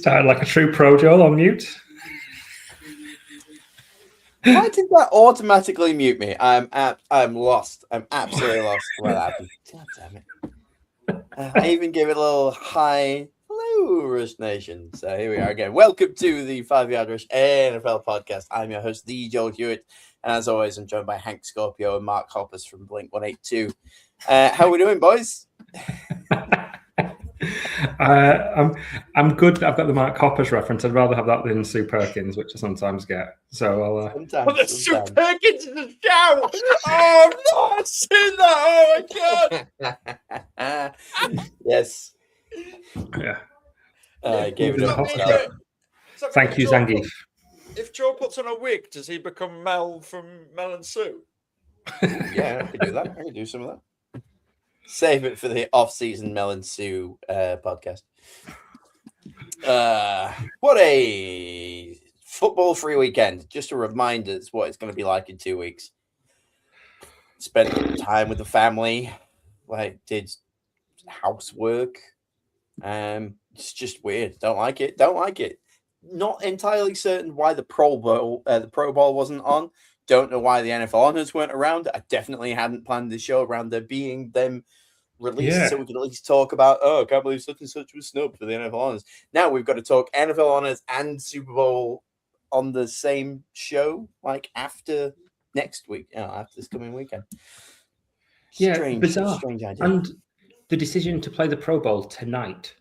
Started like a true pro, Joel, on mute. Why did that automatically mute me? I'm lost. I'm absolutely lost. What happened? God damn it. I even gave it a little hi. Hello, Rush Nation. So here we are again. Welcome to the 5 Yard Rush NFL podcast. I'm your host, the Joel Hewitt. And as always, I'm joined by Hank Scorpio and Mark Hoppers from Blink 182. How are we doing, boys? I'm good. I've got the Mark Hoppers reference. I'd rather have that than Sue Perkins, which I sometimes get. So I'll. Sometimes. Sue Perkins in the show. Oh, I've not seen that. Oh my god. Yes. Yeah. Gave it up. Thank you, Zangief. If Joe puts on a wig, does he become Mel from Mel and Sue? Yeah, I can do that. I can do some of that. Save it for the off-season Mel and Sue podcast. What a football-free weekend. Just to remind us what it's going to be like in 2 weeks. Spent time with the family. Did housework. It's just weird. Don't like it. Not entirely certain why the Pro Bowl wasn't on. Don't know why the NFL honors weren't around. I definitely hadn't planned the show around there being them released, so we could at least talk about, I can't believe such and such was snubbed for the NFL honors. Now we've got to talk NFL honors and Super Bowl on the same show, after next week, after this coming weekend. Bizarre. Strange idea. And the decision to play the Pro Bowl tonight.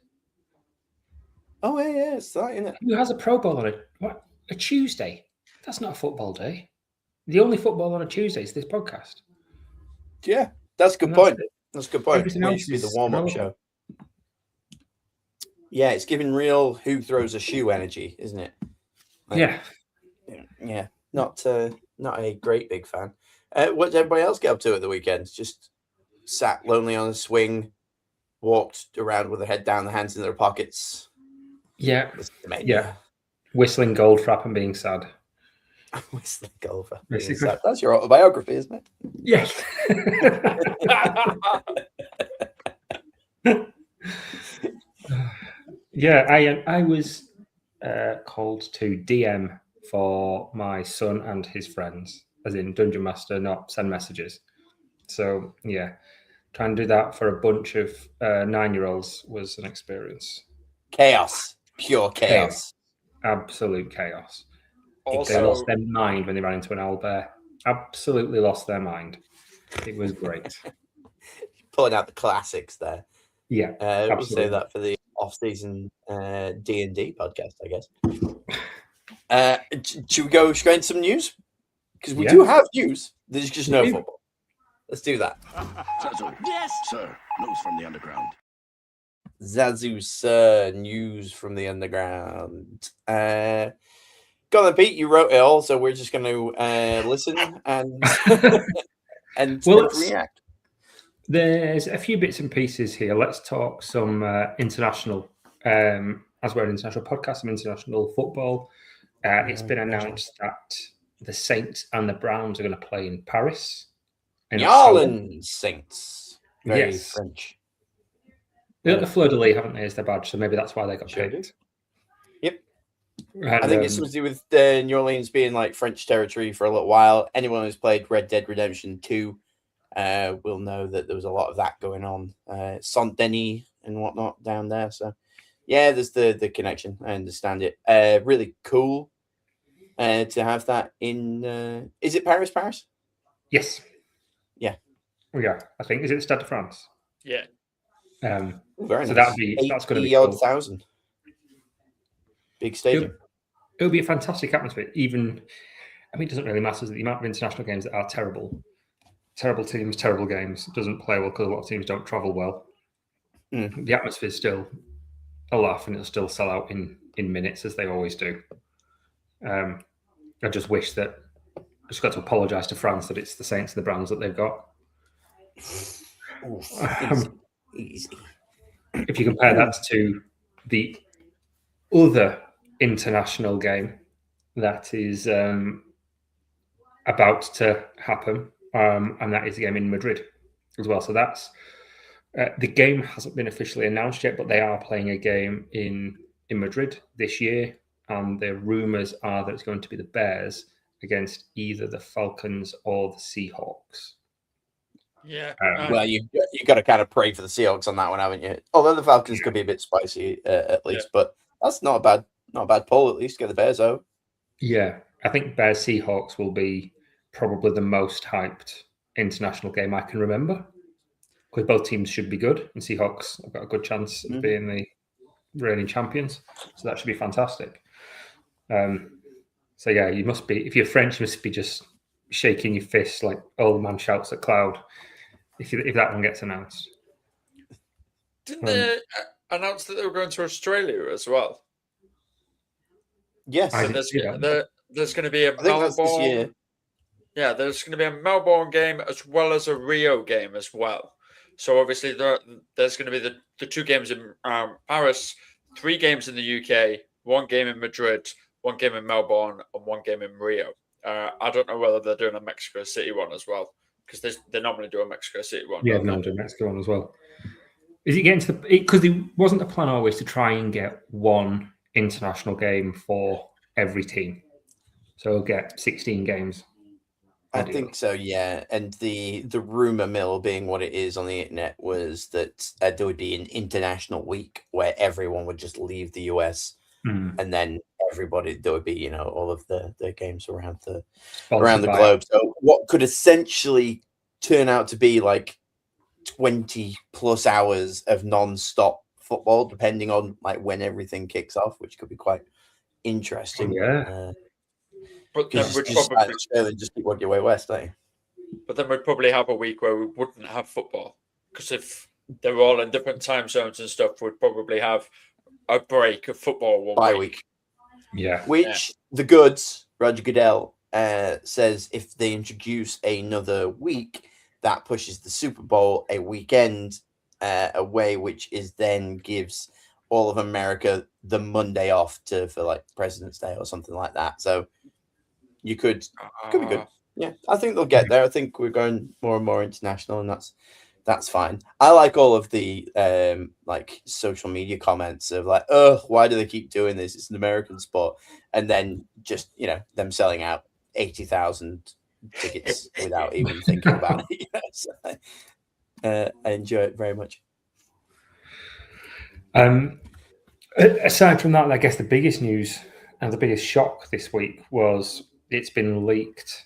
Oh yeah, it's that, isn't it? Who has a Pro Bowl on a Tuesday? That's not a football day. The only football on a Tuesday is this podcast. Yeah, that's a good point. That's a good point. Everything It else should be the is warm-up irrelevant. show. Yeah, it's giving real who throws a shoe energy, isn't it? Yeah. Not a great big fan. What did everybody else get up to at the weekend? Just sat lonely on a swing, walked around with their head down, the hands in their pockets. Yeah. Whistling Goldfrapp and being sad. Whistling Goldfrapp. Basically. That's your autobiography, isn't it? Yes. I was called to DM for my son and his friends, as in Dungeon Master, not send messages. So, trying to do that for a bunch of 9-year-olds was an experience. Chaos. Pure chaos. Absolute chaos. Also, They lost their mind when they ran into an owlbear. Absolutely lost their mind. It was great. Pulling out the classics there. Yeah, we'll say that for the off-season D&D podcast, I guess. Should we go into some news? Because we do have news. There's just no football. Let's do that. Zazu. Yes, sir. News from the underground. Zazu, sir. News from the underground. Go on, Pete. You wrote it all, so we're just going to listen and react. There's a few bits and pieces here. Let's talk some international. As we're an international podcast, some international football. It's been announced that the Saints and the Browns are going to play in Paris. New Orleans Saints. Very yes. French. They got the Fleur de Lis, haven't they, as their badge? So maybe that's why they got picked. Yep. And, I think it's something to do with New Orleans being French territory for a little while. Anyone who's played Red Dead Redemption 2 will know that there was a lot of that going on. Saint Denis and whatnot down there. So, there's the connection. I understand it. Really cool to have that in. Is it Paris? Yes. Yeah. Yeah, I think. Is it Stade de France? Yeah. Very so nice. that's going to be cool. 80,000. Big stadium. It'll be a fantastic atmosphere. Even, it doesn't really matter the amount of international games that are terrible. Terrible teams, terrible games. It doesn't play well because a lot of teams don't travel well. The atmosphere is still a laugh, and it'll still sell out in minutes, as they always do. I just wish that I just got to apologise to France that it's the Saints and the Browns that they've got. Easy. If you compare that to the other international game that is about to happen, and that is the game in Madrid as well. So that's the game hasn't been officially announced yet, but they are playing a game in in Madrid this year, and the rumours are that it's going to be the Bears against either the Falcons or the Seahawks. Yeah. Well, you got to kind of pray for the Seahawks on that one, haven't you? Although the Falcons could be a bit spicy at least, but that's not a bad poll. At least get the Bears out. Yeah, I think Bears Seahawks will be probably the most hyped international game I can remember, because both teams should be good, and Seahawks have got a good chance of being the reigning champions, so that should be fantastic. So yeah, you must be, if you're French, you must be just shaking your fists like old man shouts at cloud if that one gets announced. Didn't they announce that they were going to Australia as well? Yes, So there's going to be a That's this year. Melbourne. Yeah, there's going to be a Melbourne game as well as a Rio game as well. So obviously there's going to be the 2 games in Paris, 3 games in the UK, 1 game in Madrid, 1 game in Melbourne, and 1 game in Rio. I don't know whether they're doing a Mexico City one as well, because they normally do a Mexico City one. Yeah, no, do Mexico one as well. Is it getting to because it wasn't the plan always to try and get 1 international game for every team, so we'll get 16 games. I think so, yeah. And the rumor mill being what it is on the internet was that there would be an international week where everyone would just leave the US, and then there would be all of the games around the globe. So what could essentially turn out to be like 20 plus hours of non-stop football, depending on like when everything kicks off, which could be quite interesting. But then we'd just keep working your way west, eh? But then we'd probably have a week where we wouldn't have football, because if they were all in different time zones and stuff, we'd probably have a break of football one week. Yeah. Which the goods, Roger Goodell, says if they introduce another week, that pushes the Super Bowl a weekend away, which is then gives all of America the Monday off for like President's Day or something like that. So you could be good. Yeah, I think they'll get there. I think we're going more and more international, and that's fine. I like all of the like social media comments of like, oh, why do they keep doing this? It's an American sport, and then just them selling out 80,000 tickets without even thinking about it. So, I enjoy it very much. Aside from that, I guess the biggest news and the biggest shock this week was it's been leaked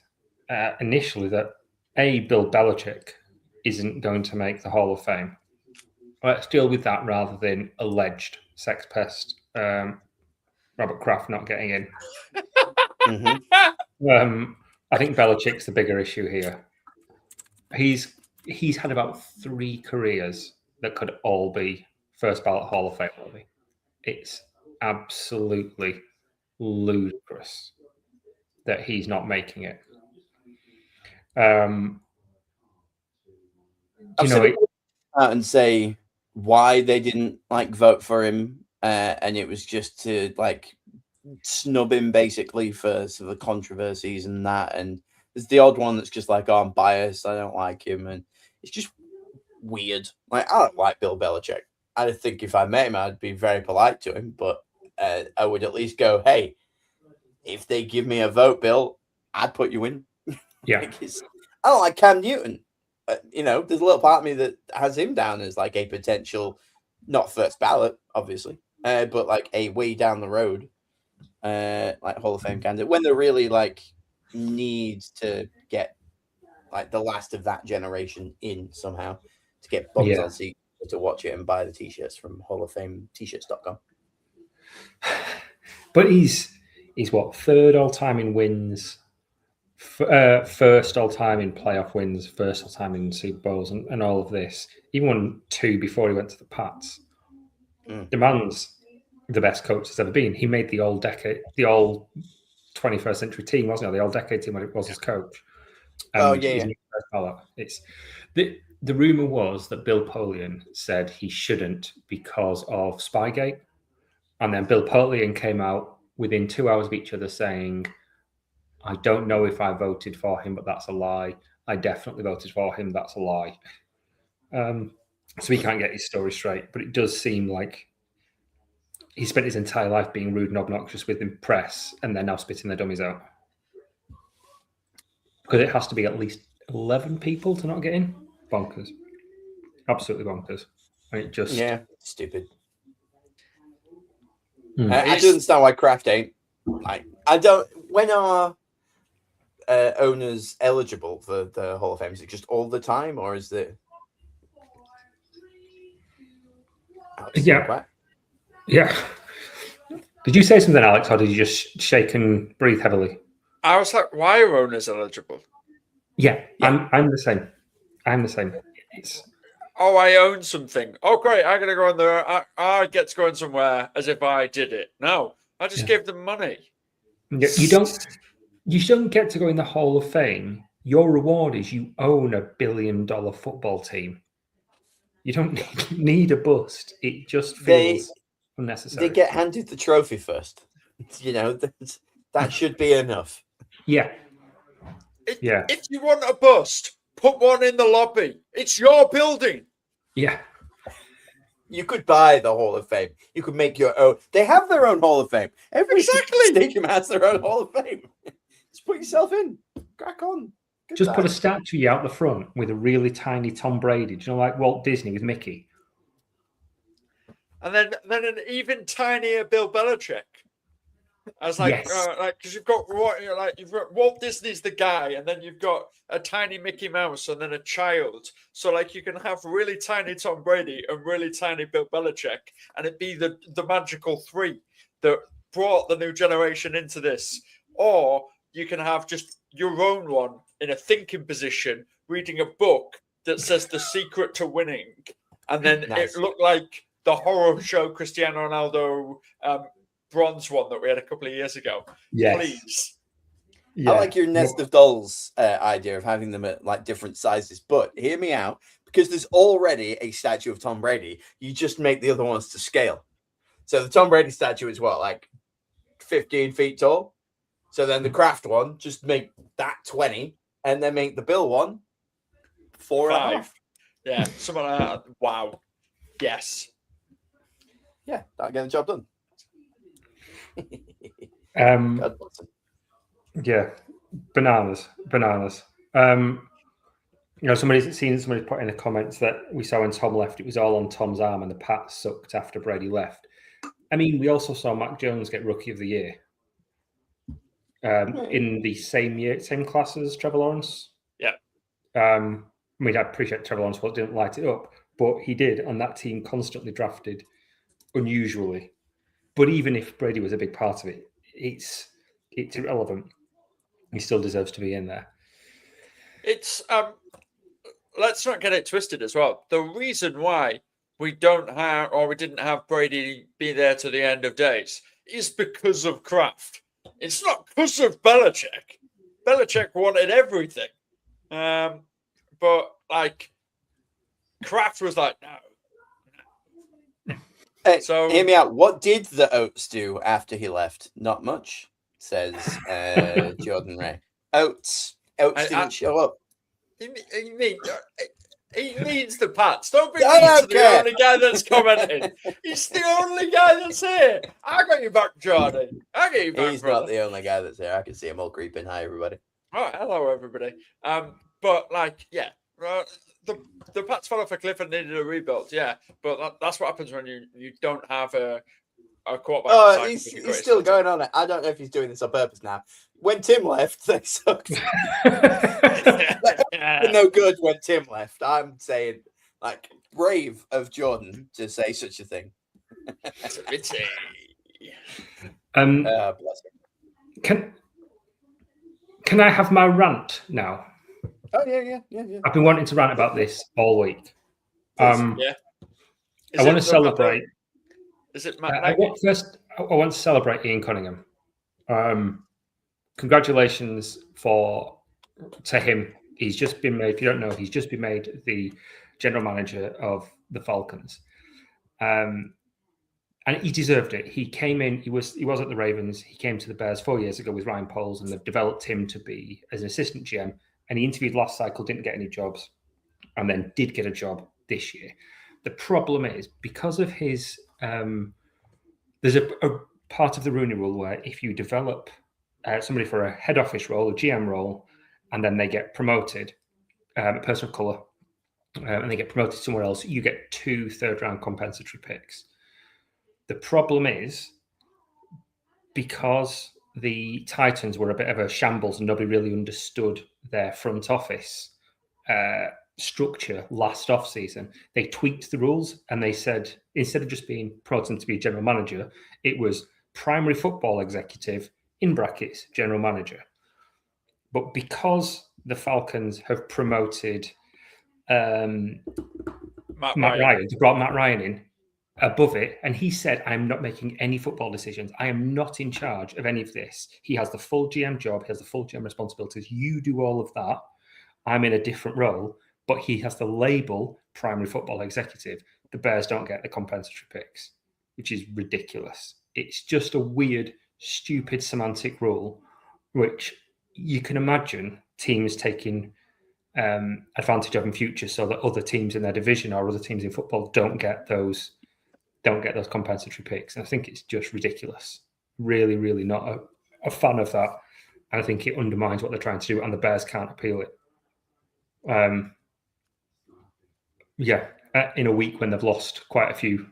initially that Bill Belichick isn't going to make the Hall of Fame. Let's deal with that rather than alleged sex pest Robert Kraft not getting in. I think Belichick's the bigger issue here. He's had about 3 careers that could all be first ballot Hall of Fame worthy. It's absolutely ludicrous that he's not making it. And say why they didn't vote for him, and it was just to snub him basically for sort of the controversies and that. And there's the odd one that's just like, oh, I'm biased, I don't like him, and it's just weird. I don't like Bill Belichick. I think if I met him, I'd be very polite to him, but I would at least go, hey, if they give me a vote, Bill, I'd put you in. Yeah. I don't like Cam Newton. There's a little part of me that has him down as a potential, not first ballot, obviously, but a way down the road, Hall of Fame candidate, when they really need to get the last of that generation in somehow to get bums on seats to watch it and buy the t-shirts from halloffame-t-shirts.com. But he's what, 3rd all time in wins, 1st all time in playoff wins, 1st all time in Super Bowls, and all of this. He won 2 before he went to the Pats. The man's the best coach that's ever been. He made the all 21st century team, wasn't he? The all decade team when it was his coach. It's the rumor was that Bill Polian said he shouldn't because of Spygate, and then Bill Polian came out within 2 hours of each other saying, I don't know if I voted for him, but that's a lie. I definitely voted for him. That's a lie. So he can't get his story straight, but it does seem like he spent his entire life being rude and obnoxious with the press, and they're now spitting their dummies out. Because it has to be at least 11 people to not get in. Bonkers. Absolutely bonkers. And it just... Yeah, stupid. He's- I don't understand why Kraft ain't. Like, I don't... When are owners eligible for the Hall of Fame? Is it just all the time, or is it... Yeah. Yeah. Did you say something, Alex, or did you just shake and breathe heavily? I was like, why are owners eligible? Yeah. I'm the same. I'm the same. It's... Oh, I own something. Oh, great. I'm going to go in there. I get to go in somewhere as if I did it. No, I just gave them money. Yeah, you don't get to go in the Hall of Fame. Your reward is you own $1 billion football team. You don't need a bust. It just feels unnecessary. They get handed the trophy first. That should be enough. Yeah. If you want a bust, put one in the lobby. It's your building. Yeah. You could buy the Hall of Fame. You could make your own. They have their own Hall of Fame. Every stadium has their own Hall of Fame. Just put yourself in. Crack on. Good Just time. put a statue out the front with a really tiny Tom Brady. Do you know, like Walt Disney with Mickey? And then an even tinier Bill Belichick. I was like, Yes. because you've got Walt Disney's the guy, and then you've got a tiny Mickey Mouse, and then a child. So like you can have really tiny Tom Brady and really tiny Bill Belichick, and it'd be the magical three that brought the new generation into this. Or you can have just your own one in a thinking position, reading a book that says the secret to winning, and then Nice. it looked like the horror show Cristiano Ronaldo. Bronze one that we had a couple of years ago. Yes. Please. Yeah. I like your nest of dolls idea of having them at like different sizes, but hear me out, because there's already a statue of Tom Brady. You just make the other ones to scale. So the Tom Brady statue is what, like 15 feet tall? So then the Kraft one, just make that 20, and then make the Bill one 4.5. Yeah, something like that. Wow. Yes. Yeah, that'll get the job done. God bless him. Yeah, bananas. Somebody put in the comments that we saw when Tom left, it was all on Tom's arm and the Pats sucked after Brady left. I mean, we also saw Mac Jones get Rookie of the Year in the same class as Trevor Lawrence. Yeah. I mean, I appreciate Trevor Lawrence didn't light it up, but he did, and that team constantly drafted unusually. But even if Brady was a big part of it, it's irrelevant. He still deserves to be in there. It's let's not get it twisted as well. The reason why we didn't have Brady be there to the end of days is because of Kraft. It's not because of Belichick. Belichick wanted everything. But like Kraft was like, no. Hey, So- hear me out. What did the Oats do after he left? Not much, says Jordan Ray. Oats didn't show up. He means the Pats. Don't be I don't the care. only guy that's commenting. He's the only guy that's here. I got you back, Jordan. I got you back, He's brother. not the only guy that's there. I can see him all creeping. Hi, everybody. Oh, hello, everybody. But like, yeah, the Pats fell off a cliff and needed a rebuild. Yeah, but that's what happens when you don't have a quarterback. Oh, he's still going on it. I don't know if he's doing this on purpose now. When Tim left, they sucked. They're no good when Tim left. I'm saying, like, brave of Jordan to say such a thing. Bless Bless him. Can I have my rant now? Oh yeah. I've been wanting to rant about this all week. yeah. I want to celebrate. Is it Matt? I want to celebrate Ian Cunningham. Congratulations to him. He's just been made. If you don't know, he's just been made the general manager of the Falcons, and he deserved it. He came in. He was at the Ravens. He came to the Bears 4 years ago with Ryan Poles, and they've developed him to be as an assistant GM. And he interviewed last cycle, didn't get any jobs, and then did get a job this year. The problem is because of his the there's a part of the Rooney Rule where if you develop somebody for a head office role, a GM role, and then they get promoted, a person of colour, and they get promoted somewhere else, you get 2 third-round compensatory picks. The problem is, because the Titans were a bit of a shambles and nobody really understood their front office structure last off-season, they tweaked the rules and they said, instead of just being promoted to be a general manager, it was primary football executive, in brackets, general manager. But because the Falcons have promoted Matt Ryan, they brought Matt Ryan in above it, and he said, I'm not making any football decisions. I am not in charge of any of this. He has the full GM job. He has the full GM responsibilities. You do all of that. I'm in a different role, but he has the label primary football executive. The Bears don't get the compensatory picks, which is ridiculous. It's just a weird, stupid semantic rule, which you can imagine teams taking advantage of in future, so that other teams in their division or other teams in football don't get those compensatory picks. And I think it's just ridiculous. Really, really not a fan of that. And I think it undermines what they're trying to do, and the Bears can't appeal it. In a week when they've lost quite a few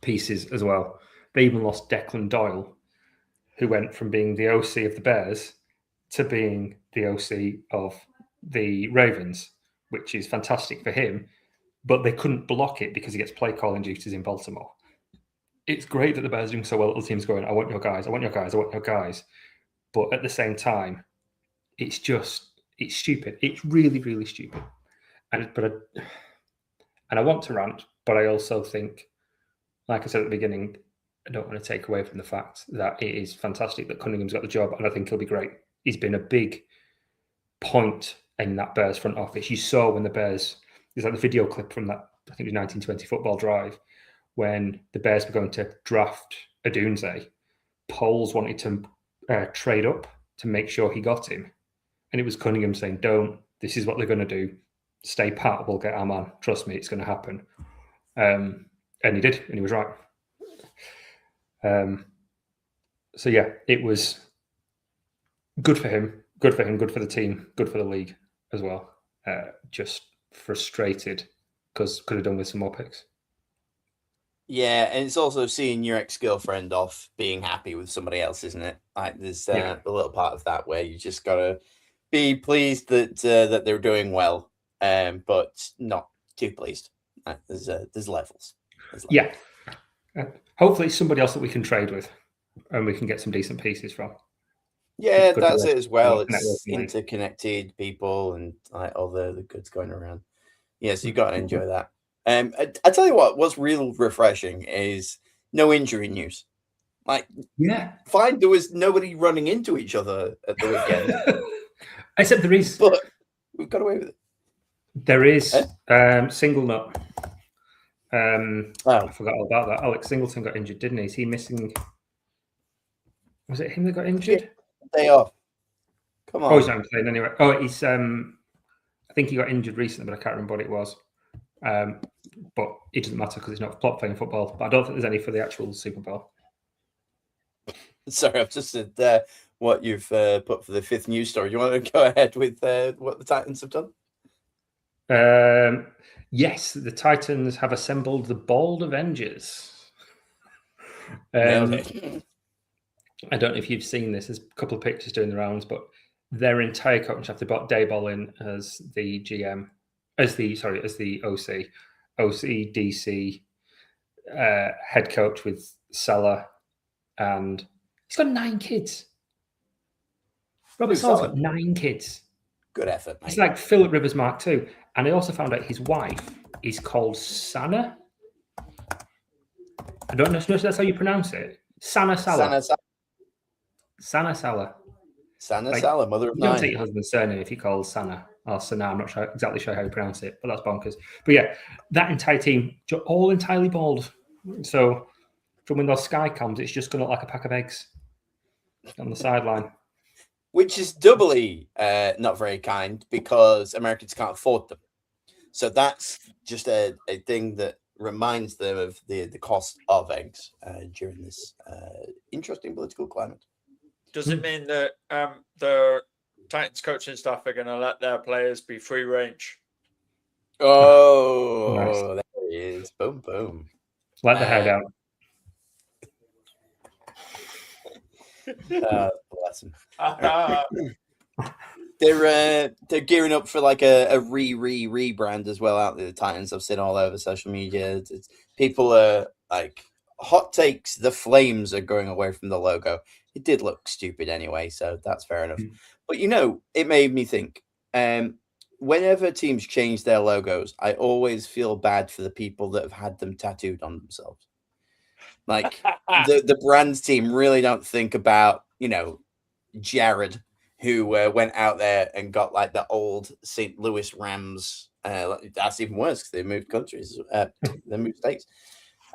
pieces as well. They even lost Declan Doyle, who went from being the OC of the Bears to being the OC of the Ravens, which is fantastic for him. But they couldn't block it because he gets play calling duties in Baltimore. It's great that the Bears are doing so well. Other teams going, I want your guys, I want your guys, I want your guys. But at the same time, it's stupid. It's really, really stupid. And I want to rant, but I also think, like I said at the beginning, I don't want to take away from the fact that it is fantastic that Cunningham's got the job, and I think he'll be great. He's been a big point in that Bears front office. You saw when the Bears, there's like the video clip from that, I think it was 1920 football drive, when the Bears were going to draft Odunze. Poles wanted to trade up to make sure he got him. And it was Cunningham saying, don't, this is what they're going to do. Stay pat, we'll get our man. Trust me, it's going to happen. And he did, and he was right. So yeah, it was good for him, good for the team, good for the league as well. Just frustrated because could have done with some more picks. Yeah, and it's also seeing your ex-girlfriend off being happy with somebody else, isn't it? Like there's a little part of that where you just gotta be pleased that they're doing well, but not too pleased. There's levels. Yeah. Hopefully it's somebody else that we can trade with and we can get some decent pieces from. Yeah, that's it as well. It's interconnected people and like all the goods going around. Yeah, so you got to enjoy that. I tell you what's real refreshing is no injury news. Like, fine, there was nobody running into each other at the weekend. Except there is. But we've got away with it. There is single nut. I forgot all about that. Alex Singleton got injured, didn't he? Is he missing? Was it him that got injured? Day off. Come on. Oh, he's not playing anyway. Oh, he's. I think he got injured recently, but I can't remember what it was. But it doesn't matter because he's not playing football. But I don't think there's any for the actual Super Bowl. Sorry, I've just said what you've put for the fifth news story. Do you want to go ahead with what the Titans have done? Yes, the Titans have assembled the Bald Avengers. I don't know if you've seen this. There's a couple of pictures doing the rounds, but their entire coaching staff, they brought Dayball in as the GM, as the OC, DC, head coach with Salah, and he's got 9 kids. Robert Saleh's got 9 kids. Good effort, mate. It's like Philip Rivers Mark II. And I also found out his wife is called Sana. I don't know if that's how you pronounce it. Sana Salah. Sana Salah. Sana Salah, mother of 9. You don't take your husband's surname if you call Sana or Sana. I'm not exactly sure how you pronounce it, but that's bonkers. But yeah, that entire team, all entirely bald. So from when those sky cams, it's just going to look like a pack of eggs on the sideline. Which is doubly not very kind because Americans can't afford them. So that's just a thing that reminds them of the cost of eggs during this interesting political climate. Does it mean that the Titans coaching staff are going to let their players be free range? Oh, Nice. there it is. Boom, boom. Let the hair down. Bless them. They're gearing up for like a rebrand as well out there. The Titans I've seen all over social media. People are like hot takes. The Flames are going away from the logo. It did look stupid anyway, so that's fair enough. But it made me think. Whenever teams change their logos, I always feel bad for the people that have had them tattooed on themselves. Like the brand team really don't think about, Jared, who went out there and got like the old St. Louis Rams. That's even worse because they moved countries, they moved states.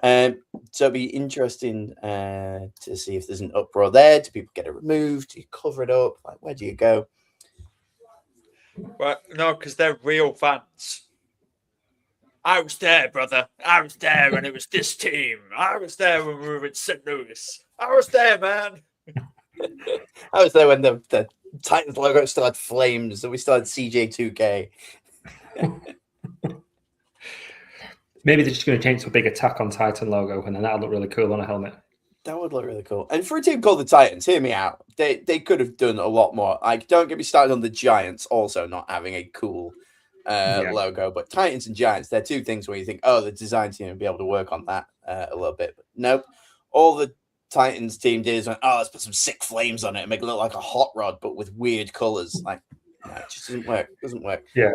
So it'd be interesting to see if there's an uproar there. Do people get it removed? Do you cover it up? Like, where do you go? Well, no, because they're real fans. I was there, brother. I was there, and it was this team. I was there when we were in St. Louis. I was there, man. I was there when the Titans logo still had flames, and we still had CJ2K. Maybe they're just going to change to a big Attack on Titan logo, and then that'll look really cool on a helmet. That would look really cool. And for a team called the Titans, hear me out. They could have done a lot more. Like, don't get me started on the Giants also not having a cool logo. But Titans and Giants, they're two things where you think, the design team will be able to work on that a little bit. But nope. All the Titans team did is went, let's put some sick flames on it and make it look like a hot rod, but with weird colors. Like, no, it just doesn't work. It doesn't work. Yeah.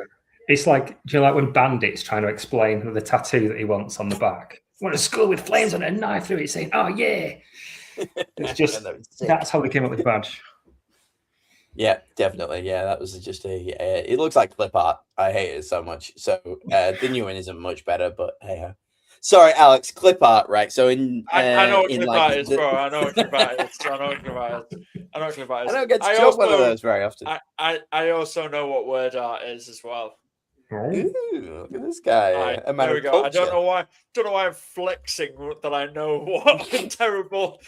It's like, do you know, like when Bandit's trying to explain the tattoo that he wants on the back? I want a skull with flames on it, a knife through it, saying, "Oh yeah." It's just that's how they came up with the badge. Yeah, definitely. Yeah, that was just it looks like clip art. I hate it so much. So the new one isn't much better, but hey. Sorry, Alex. Clip art, right? So I know what clip art is, bro. I know what clip art is. I know what clip art is. I don't get to drop one of those very often. I also know what word art is as well. Ooh, look at this guy. There we go. I don't know why I'm flexing that I know what a terrible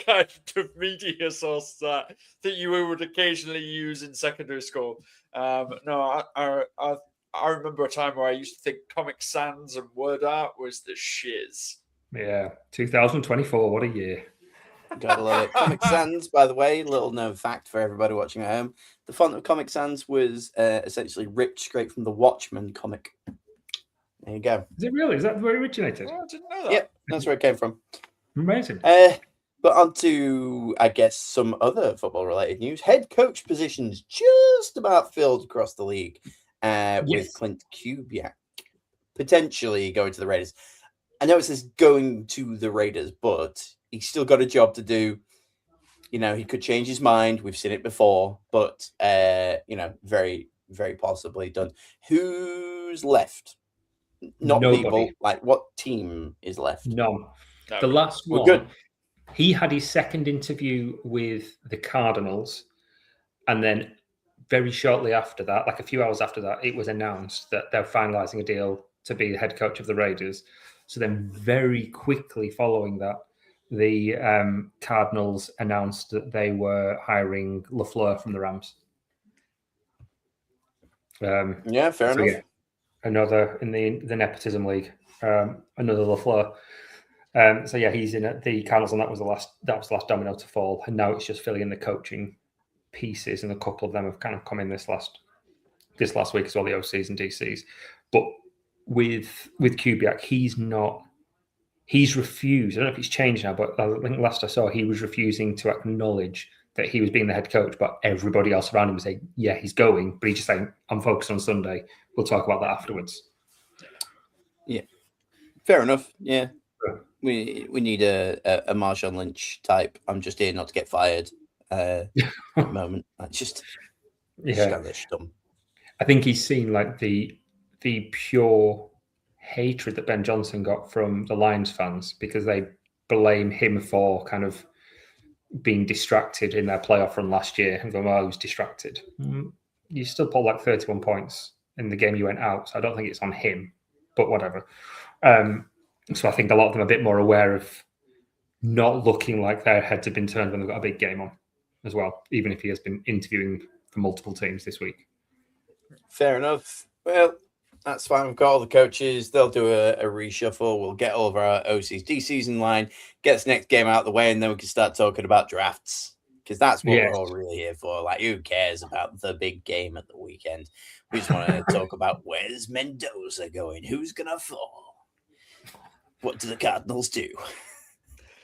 kind of media source that you would occasionally use in secondary school. No, I remember a time where I used to think Comic Sans and word art was the shiz. Yeah, 2024. What a year. Gotta love it. Comic Sans, by the way, little known fact for everybody watching at home. The font of Comic Sans was essentially ripped straight from the Watchmen comic. There you go. Is it really? Is that where it originated? Oh, I didn't know that. Yep, that's where it came from. Amazing. But on to, I guess, some other football-related news. Head coach positions just about filled across the league with Clint Kubiak potentially going to the Raiders. I know it says going to the Raiders, but he's still got a job to do. He could change his mind. We've seen it before, but, very, very possibly done. Who's left? Nobody. People. Like, what team is left? None. The last one, good. He had his second interview with the Cardinals, and then very shortly after that, like a few hours after that, it was announced that they're finalizing a deal to be the head coach of the Raiders. So then very quickly following that, the Cardinals announced that they were hiring LaFleur from the Rams. Fair enough. Yeah, another in the nepotism league, another LaFleur. He's in the Cardinals, and that was the last domino to fall. And now it's just filling in the coaching pieces, and a couple of them have kind of come in this last week as well, the OCs and DCs. But with Kubiak, he's refused. I don't know if it's changed now, but I think last I saw, he was refusing to acknowledge that he was being the head coach, but everybody else around him was saying, yeah, he's going, but he's just saying, I'm focused on Sunday. We'll talk about that afterwards. Yeah. Fair enough. Yeah. We need a Marshawn Lynch type. I'm just here not to get fired moment. Just dumb. I think he's seen like the pure hatred that Ben Johnson got from the Lions fans because they blame him for kind of being distracted in their playoff run last year and going, he was distracted. You still pulled like 31 points in the game you went out, so I don't think it's on him, but whatever. So I think a lot of them are a bit more aware of not looking like their heads have been turned when they've got a big game on as well, even if he has been interviewing for multiple teams this week. Fair enough. Well, that's fine. We've got all the coaches. They'll do a reshuffle. We'll get all of our OCs, DCs in line, get this next game out of the way, and then we can start talking about drafts. Because that's what we're all really here for. Like, who cares about the big game at the weekend? We just want to talk about where's Mendoza going? Who's going to fall? What do the Cardinals do?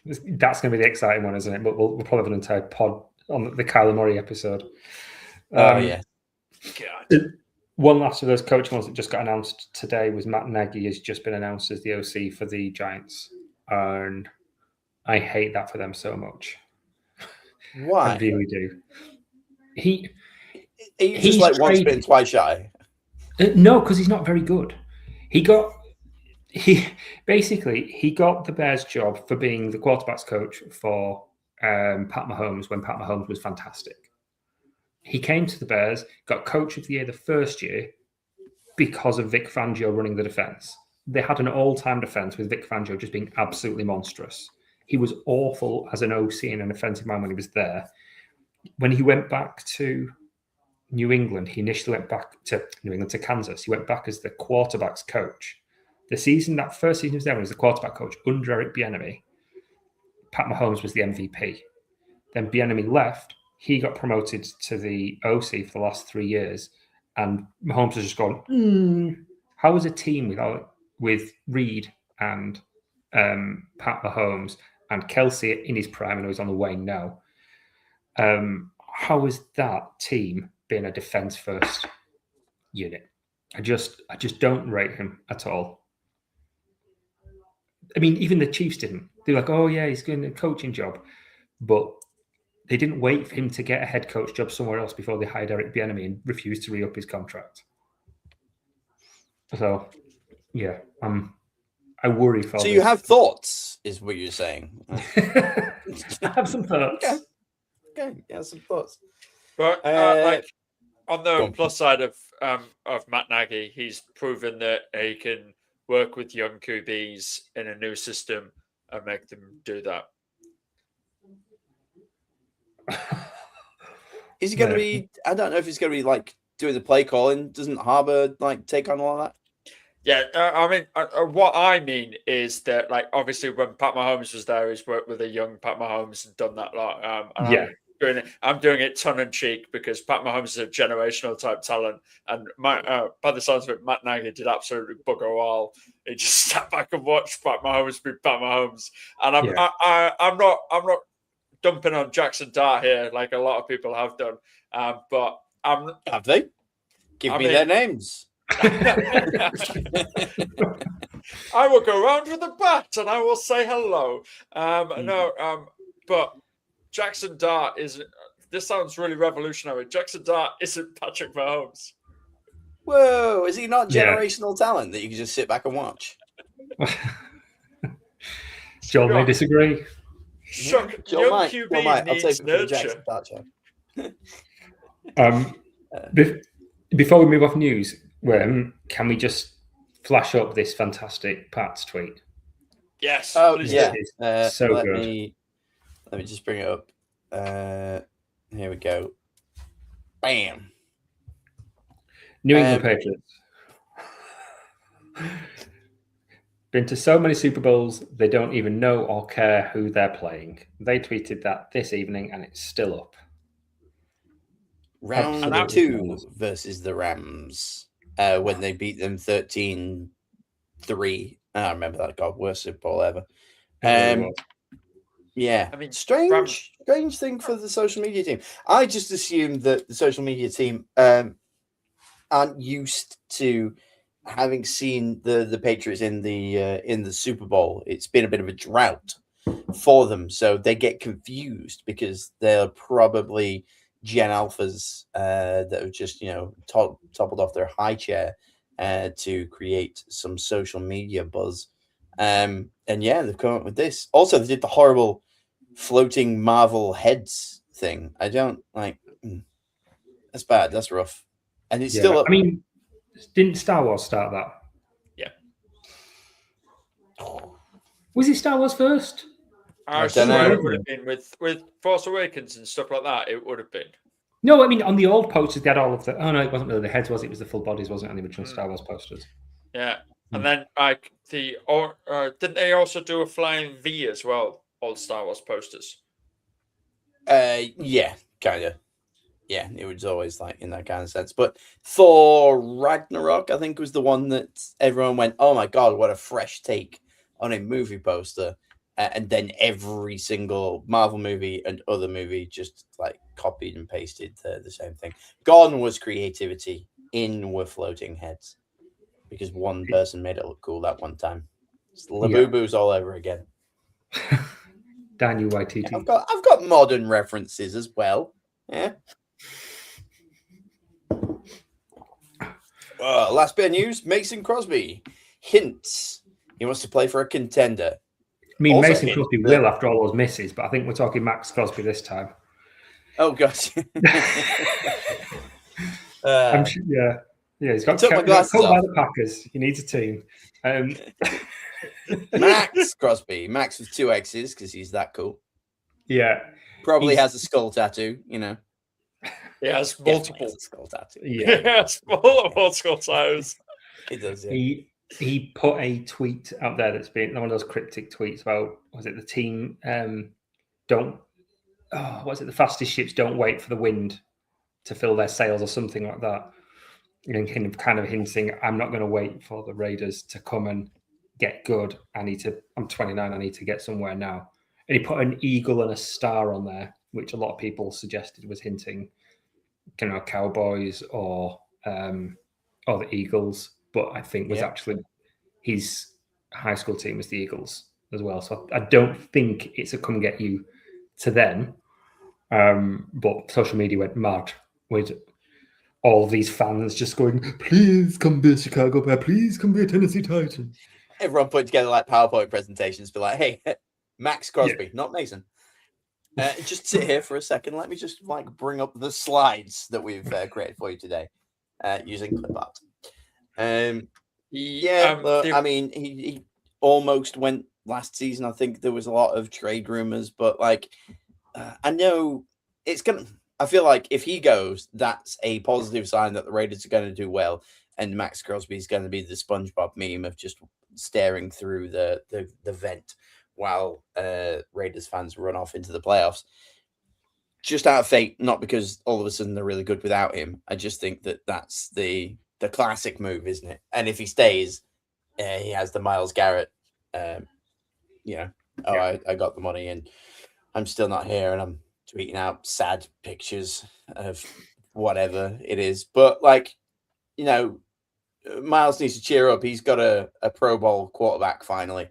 That's going to be the exciting one, isn't it? But we'll probably have an entire pod on the Kyler Murray episode. Yeah. God. One last of those coaching ones that just got announced today was Matt Nagy has just been announced as the OC for the Giants. And I hate that for them so much. Why? I really do. He's just like once bitten, twice shy. No, because he's not very good. He got the Bears job for being the quarterbacks coach for Pat Mahomes when Pat Mahomes was fantastic. He came to the Bears, got coach of the year the first year because of Vic Fangio running the defense. They had an all-time defense with Vic Fangio just being absolutely monstrous. He was awful as an OC and an offensive man when he was there. When he went back to New England, he initially went back to New England, to Kansas. He went back as the quarterbacks coach. That first season he was there, when he was the quarterback coach under Eric Bieniemy. Pat Mahomes was the MVP. Then Bieniemy left. He got promoted to the OC for the last 3 years, and Mahomes has just gone, how is a team with Reed and Pat Mahomes and Kelsey in his prime, and he's on the way now. How is that team being a defense first unit? I just don't rate him at all. I mean, even the Chiefs didn't. They're like, oh yeah, he's getting a coaching job, but they didn't wait for him to get a head coach job somewhere else before they hired Eric Bieniemy and refused to re-up his contract. So, yeah, I worry for. So you have thoughts, is what you're saying? I have some thoughts. Okay, yeah, some thoughts. But on the plus side of Matt Nagy, he's proven that he can work with young QBs in a new system and make them do that. Is he going to be? I don't know if he's going to be like doing the play calling. Doesn't Harbour like take on all that? Yeah, I mean, what I mean is that, like, obviously when Pat Mahomes was there, he's worked with a young Pat Mahomes and done that a lot. And I'm doing it tongue in cheek because Pat Mahomes is a generational type talent, and by the sounds of it, Matt Nagy did absolutely bugger all. He just sat back and watched Pat Mahomes be Pat Mahomes, and I'm not dumping on Jackson Dart here like a lot of people have done, but have they? Give me their names. I will go around with a bat and I will say hello. But Jackson Dart is. This sounds really revolutionary. Jackson Dart isn't Patrick Mahomes. Whoa, is he not generational talent that you can just sit back and watch? Joel may disagree. Young QB needs nurture. Before we move off news, can we just flash up this fantastic Pat's tweet? Yes. Oh, yeah. So let good. Me just bring it up. Here we go. Bam. New England Patriots. Been to so many Super Bowls, they don't even know or care who they're playing. They tweeted that this evening, and it's still up. Round 2 versus the Rams when they beat them 13-3. I remember that. God, worst Super Bowl ever. Yeah, I mean, strange thing for the social media team. I just assumed that the social media team aren't used to having seen the Patriots in the Super Bowl. It's been a bit of a drought for them, so they get confused because they're probably Gen Alphas that have just toppled off their high chair to create some social media buzz. And yeah, they've come up with this. Also, they did the horrible floating Marvel heads thing. I don't like. That's bad. That's rough. And it's still up. I mean, didn't Star Wars start that? Yeah. Was it Star Wars first? I I don't swear know. it would have been with Force Awakens and stuff like that. It would have been. No, I mean on the old posters they had all of the. Oh no, it wasn't really the heads, was it? It was the full bodies, wasn't it? On the original Star Wars posters. Yeah, and then like didn't they also do a flying V as well? All Star Wars posters. Yeah, kind of. Yeah, it was always like in that kind of sense. But Thor Ragnarok, I think, was the one that everyone went, "Oh my god, what a fresh take on a movie poster!" And then every single Marvel movie and other movie just like copied and pasted the same thing. Gone was creativity. In were floating heads because one person made it look cool that one time. It's Labubu's all over again. Daniel YTT. I've got modern references as well. Yeah. Last bit of news: Mason Crosby hints he wants to play for a contender. I mean, Also Mason Crosby will after all those misses, but I think we're talking Max Crosby this time. Oh gosh. Yeah, he's got took my glasses caught by off. the Packers. He needs a team. Max Crosby, Max with 2 X's because he's that cool. Yeah, Probably has a skull tattoo. You know. He has Definitely multiple has a skull tattoo. yeah. yes, multiple skull tattoos. He does. Yeah. He put a tweet out there that's been one of those cryptic tweets about, was it the team the fastest ships don't wait for the wind to fill their sails or something like that. And kind of hinting, I'm not going to wait for the Raiders to come and get good. I'm 29, I need to get somewhere now. And he put an eagle and a star on there, which a lot of people suggested was hinting, Cowboys or the Eagles. But I think was actually his high school team was the Eagles as well. So I don't think it's a come get you to them. But social media went mad with all of these fans just going, please come be a Chicago Bear, please come be a Tennessee Titan. Everyone put together like PowerPoint presentations, be like, hey, Max Crosby, not Mason. Just sit here for a second. Let me just bring up the slides that we've created for you today using clip art. I mean, he almost went last season. I think there was a lot of trade rumors, but I know it's gonna. I feel like if he goes, that's a positive sign that the Raiders are going to do well, and Max Crosby is going to be the SpongeBob meme of just staring through the vent while Raiders fans run off into the playoffs. Just out of fate, not because all of a sudden they're really good without him. I just think that that's the classic move, isn't it? And if he stays, he has the Myles Garrett, I got the money and I'm still not here, and I'm tweeting out sad pictures of whatever it is. But Myles needs to cheer up. He's got a Pro Bowl quarterback finally.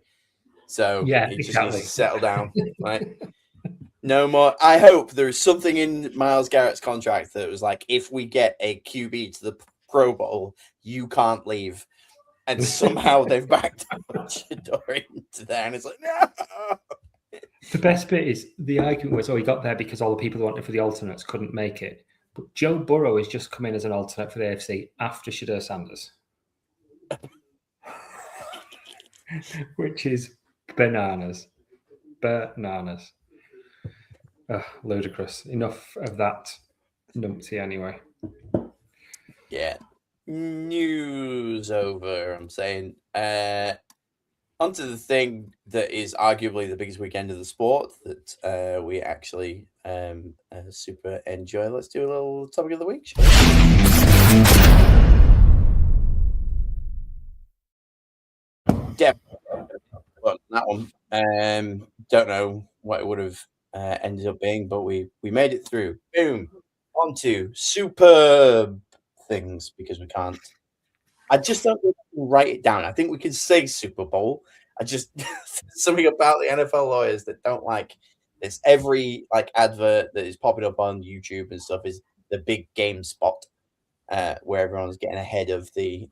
So he just needs to settle down. Right? No more. I hope there is something in Myles Garrett's contract that was like, if we get a QB to the Pro Bowl, you can't leave. And somehow they've backed Shador into there. And it's like, no. The best bit is the argument was, he got there because all the people who wanted for the alternates couldn't make it. But Joe Burrow has just come in as an alternate for the AFC after Shador Sanders. Which is bananas. Ludicrous. Enough of that numpty anyway. Yeah. News over, I'm saying. Onto the thing that is arguably the biggest weekend of the sport that we actually super enjoy. Let's do a little topic of the week, shall we? Yeah, well, that one. Don't know what it would have ended up being, but we made it through. Boom. On to superb things, because we can't. I just don't write it down. I think we can say Super Bowl. I just something about the NFL lawyers that don't like this. Every advert that is popping up on YouTube and stuff is the big game spot, where everyone's getting ahead of the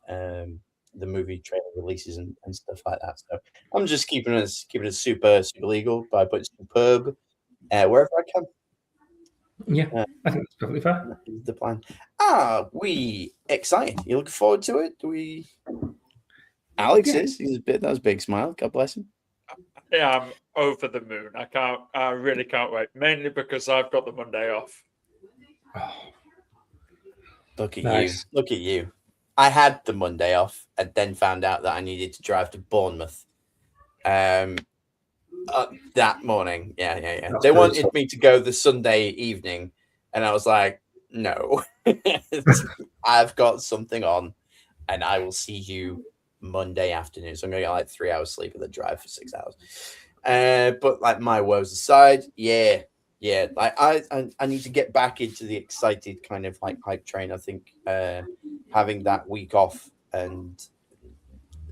movie trailer releases and stuff like that. So I'm just keeping it super legal by putting superb wherever I can. Yeah, I think that's perfectly fair. That is the plan. Are we excited? You looking forward to it? Alex is. That was a big smile. God bless him. am over the moon. I really can't wait. Mainly because I've got the Monday off. Look at Nice. you. Look at you. I had the Monday off and then found out that I needed to drive to Bournemouth. That morning. Yeah. That's They good wanted stuff. me to go the Sunday evening, and I was like, no. I've got something on, and I will see you Monday afternoon. So I'm gonna get like 3 hours sleep and then drive for 6 hours. But like my woes aside, yeah. Like I need to get back into the excited kind of like hype train. I think having that week off and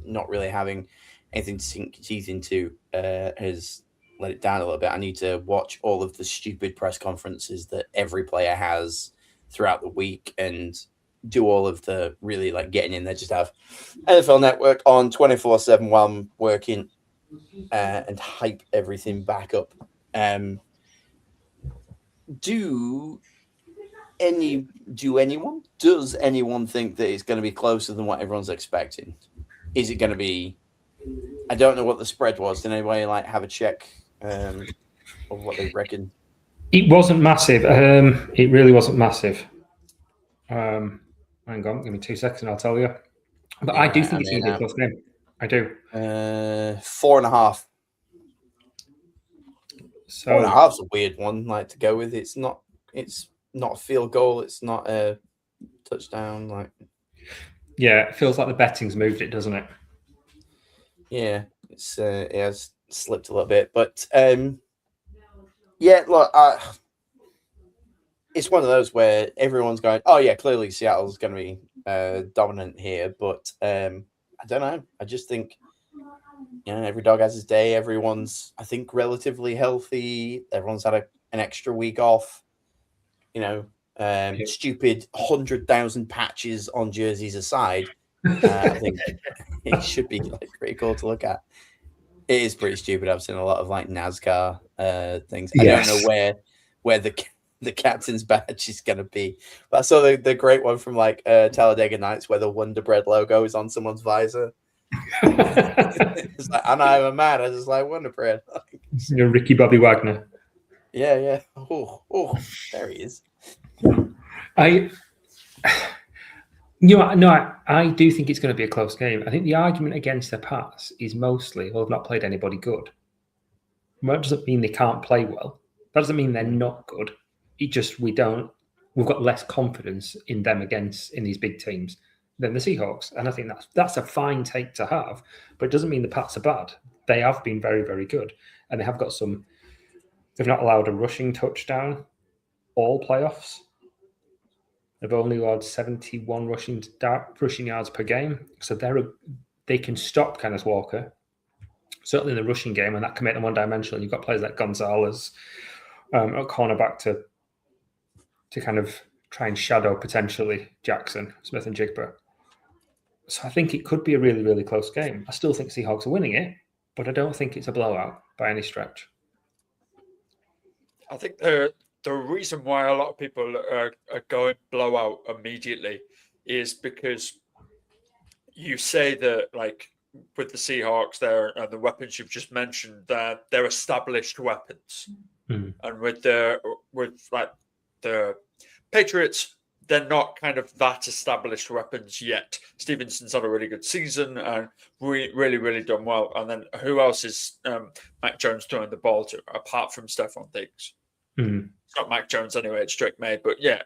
not really having anything to sink your teeth into has let it down a little bit. I need to watch all of the stupid press conferences that every player has throughout the week and do all of the really like getting in there. Just have NFL Network on 24/7 while I'm working and hype everything back up. Does anyone think that it's going to be closer than what everyone's expecting? Is it going to be? I don't know what the spread was. Did anybody like have a check of what they reckon? It wasn't massive. It really wasn't massive. Hang on, give me 2 seconds and I'll tell you. But I do think it's going to be a close game. I do. 4.5. So 4.5 is a weird one, like to go with. It's not a field goal. It's not a touchdown. Like, yeah, it feels like the betting's moved it, doesn't it? yeah, it has slipped a little bit, but yeah, look, it's one of those where everyone's going, oh yeah, clearly Seattle's going to be dominant here, but I don't know. I just think, every dog has his day. Everyone's, I think, relatively healthy. Everyone's had an extra week off. Stupid 100,000 patches on jerseys aside, I think it should be like pretty cool to look at. It is pretty stupid. I've seen a lot of like NASCAR things. Yes. I don't know where the captain's badge is going to be. But I saw the great one from like Talladega Nights where the Wonder Bread logo is on someone's visor. It's like, I know I'm a man. I just like Wonder Bread. You're Ricky Bobby Wagner. Yeah. Oh, there he is. I do think it's going to be a close game. I think the argument against the Pats is mostly, well, they've not played anybody good. That doesn't mean they can't play well. That doesn't mean they're not good. It just we've got less confidence in them in these big teams than the Seahawks. And I think that's a fine take to have, but it doesn't mean the Pats are bad. They have been very, very good. And they have got they've not allowed a rushing touchdown all playoffs. They've only allowed 71 rushing yards per game. So they can stop Kenneth Walker, certainly in the rushing game, and that can make them one-dimensional. You've got players like Gonzalez at cornerback to kind of try and shadow potentially Jackson, Smith and Jigba. So I think it could be a really, really close game. I still think Seahawks are winning it, but I don't think it's a blowout by any stretch. I think the reason why a lot of people are going blowout immediately is because you say that, like, with the Seahawks there and the weapons you've just mentioned, they're established weapons. Mm. And with the Patriots, they're not kind of that established weapons yet. Stevenson's had a really good season and really, really done well. And then who else is Mac Jones throwing the ball to, apart from Stephon Diggs? Mm. It's not Mac Jones anyway, it's Drake May. But yeah,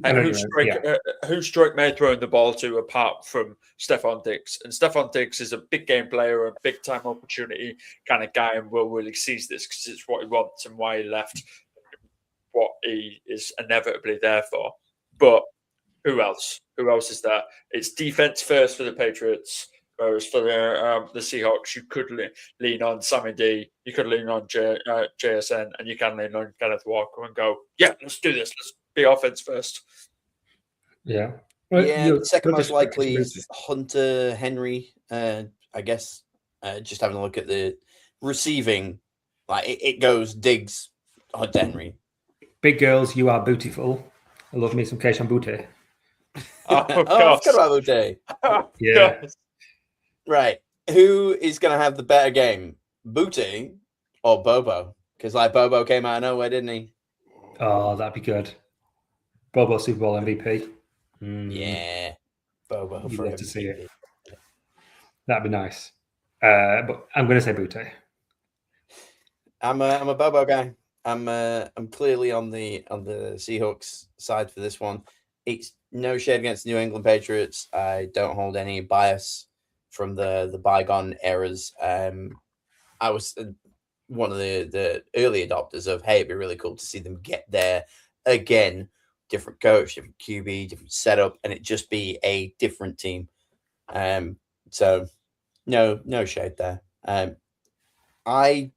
who's Drake May throwing the ball to apart from Stephon Diggs? And Stephon Diggs is a big game player, a big time opportunity kind of guy, and will really seize this because it's what he wants and why he left, what he is inevitably there for. But who else? Who else is there? It's defense first for the Patriots. Whereas for the Seahawks, you could lean on Sammy D, you could lean on JSN, and you can lean on Kenneth Walker and go, yeah, let's do this. Let's be offense first. Yeah. Well, the second most likely is Hunter Henry. I guess just having a look at the receiving, like it goes Diggs, Hunter Henry. Big girls, you are beautiful. I love me some Keishan Butte. Oh, I forgot about Butte. Yeah. Right. Who is going to have the better game? Booty or Bobo? Because like Bobo came out of nowhere, didn't he? Oh, that'd be good. Bobo Super Bowl MVP. Yeah, Bobo You'd for love to see MVP. it. That'd be nice. But I'm going to say Butte. I'm a Bobo guy. I'm clearly on the Seahawks side for this one. It's no shade against New England Patriots. I don't hold any bias from the bygone eras. I was one of the early adopters of, hey, it'd be really cool to see them get there again. Different coach, different QB, different setup, and it just be a different team. So no shade there. I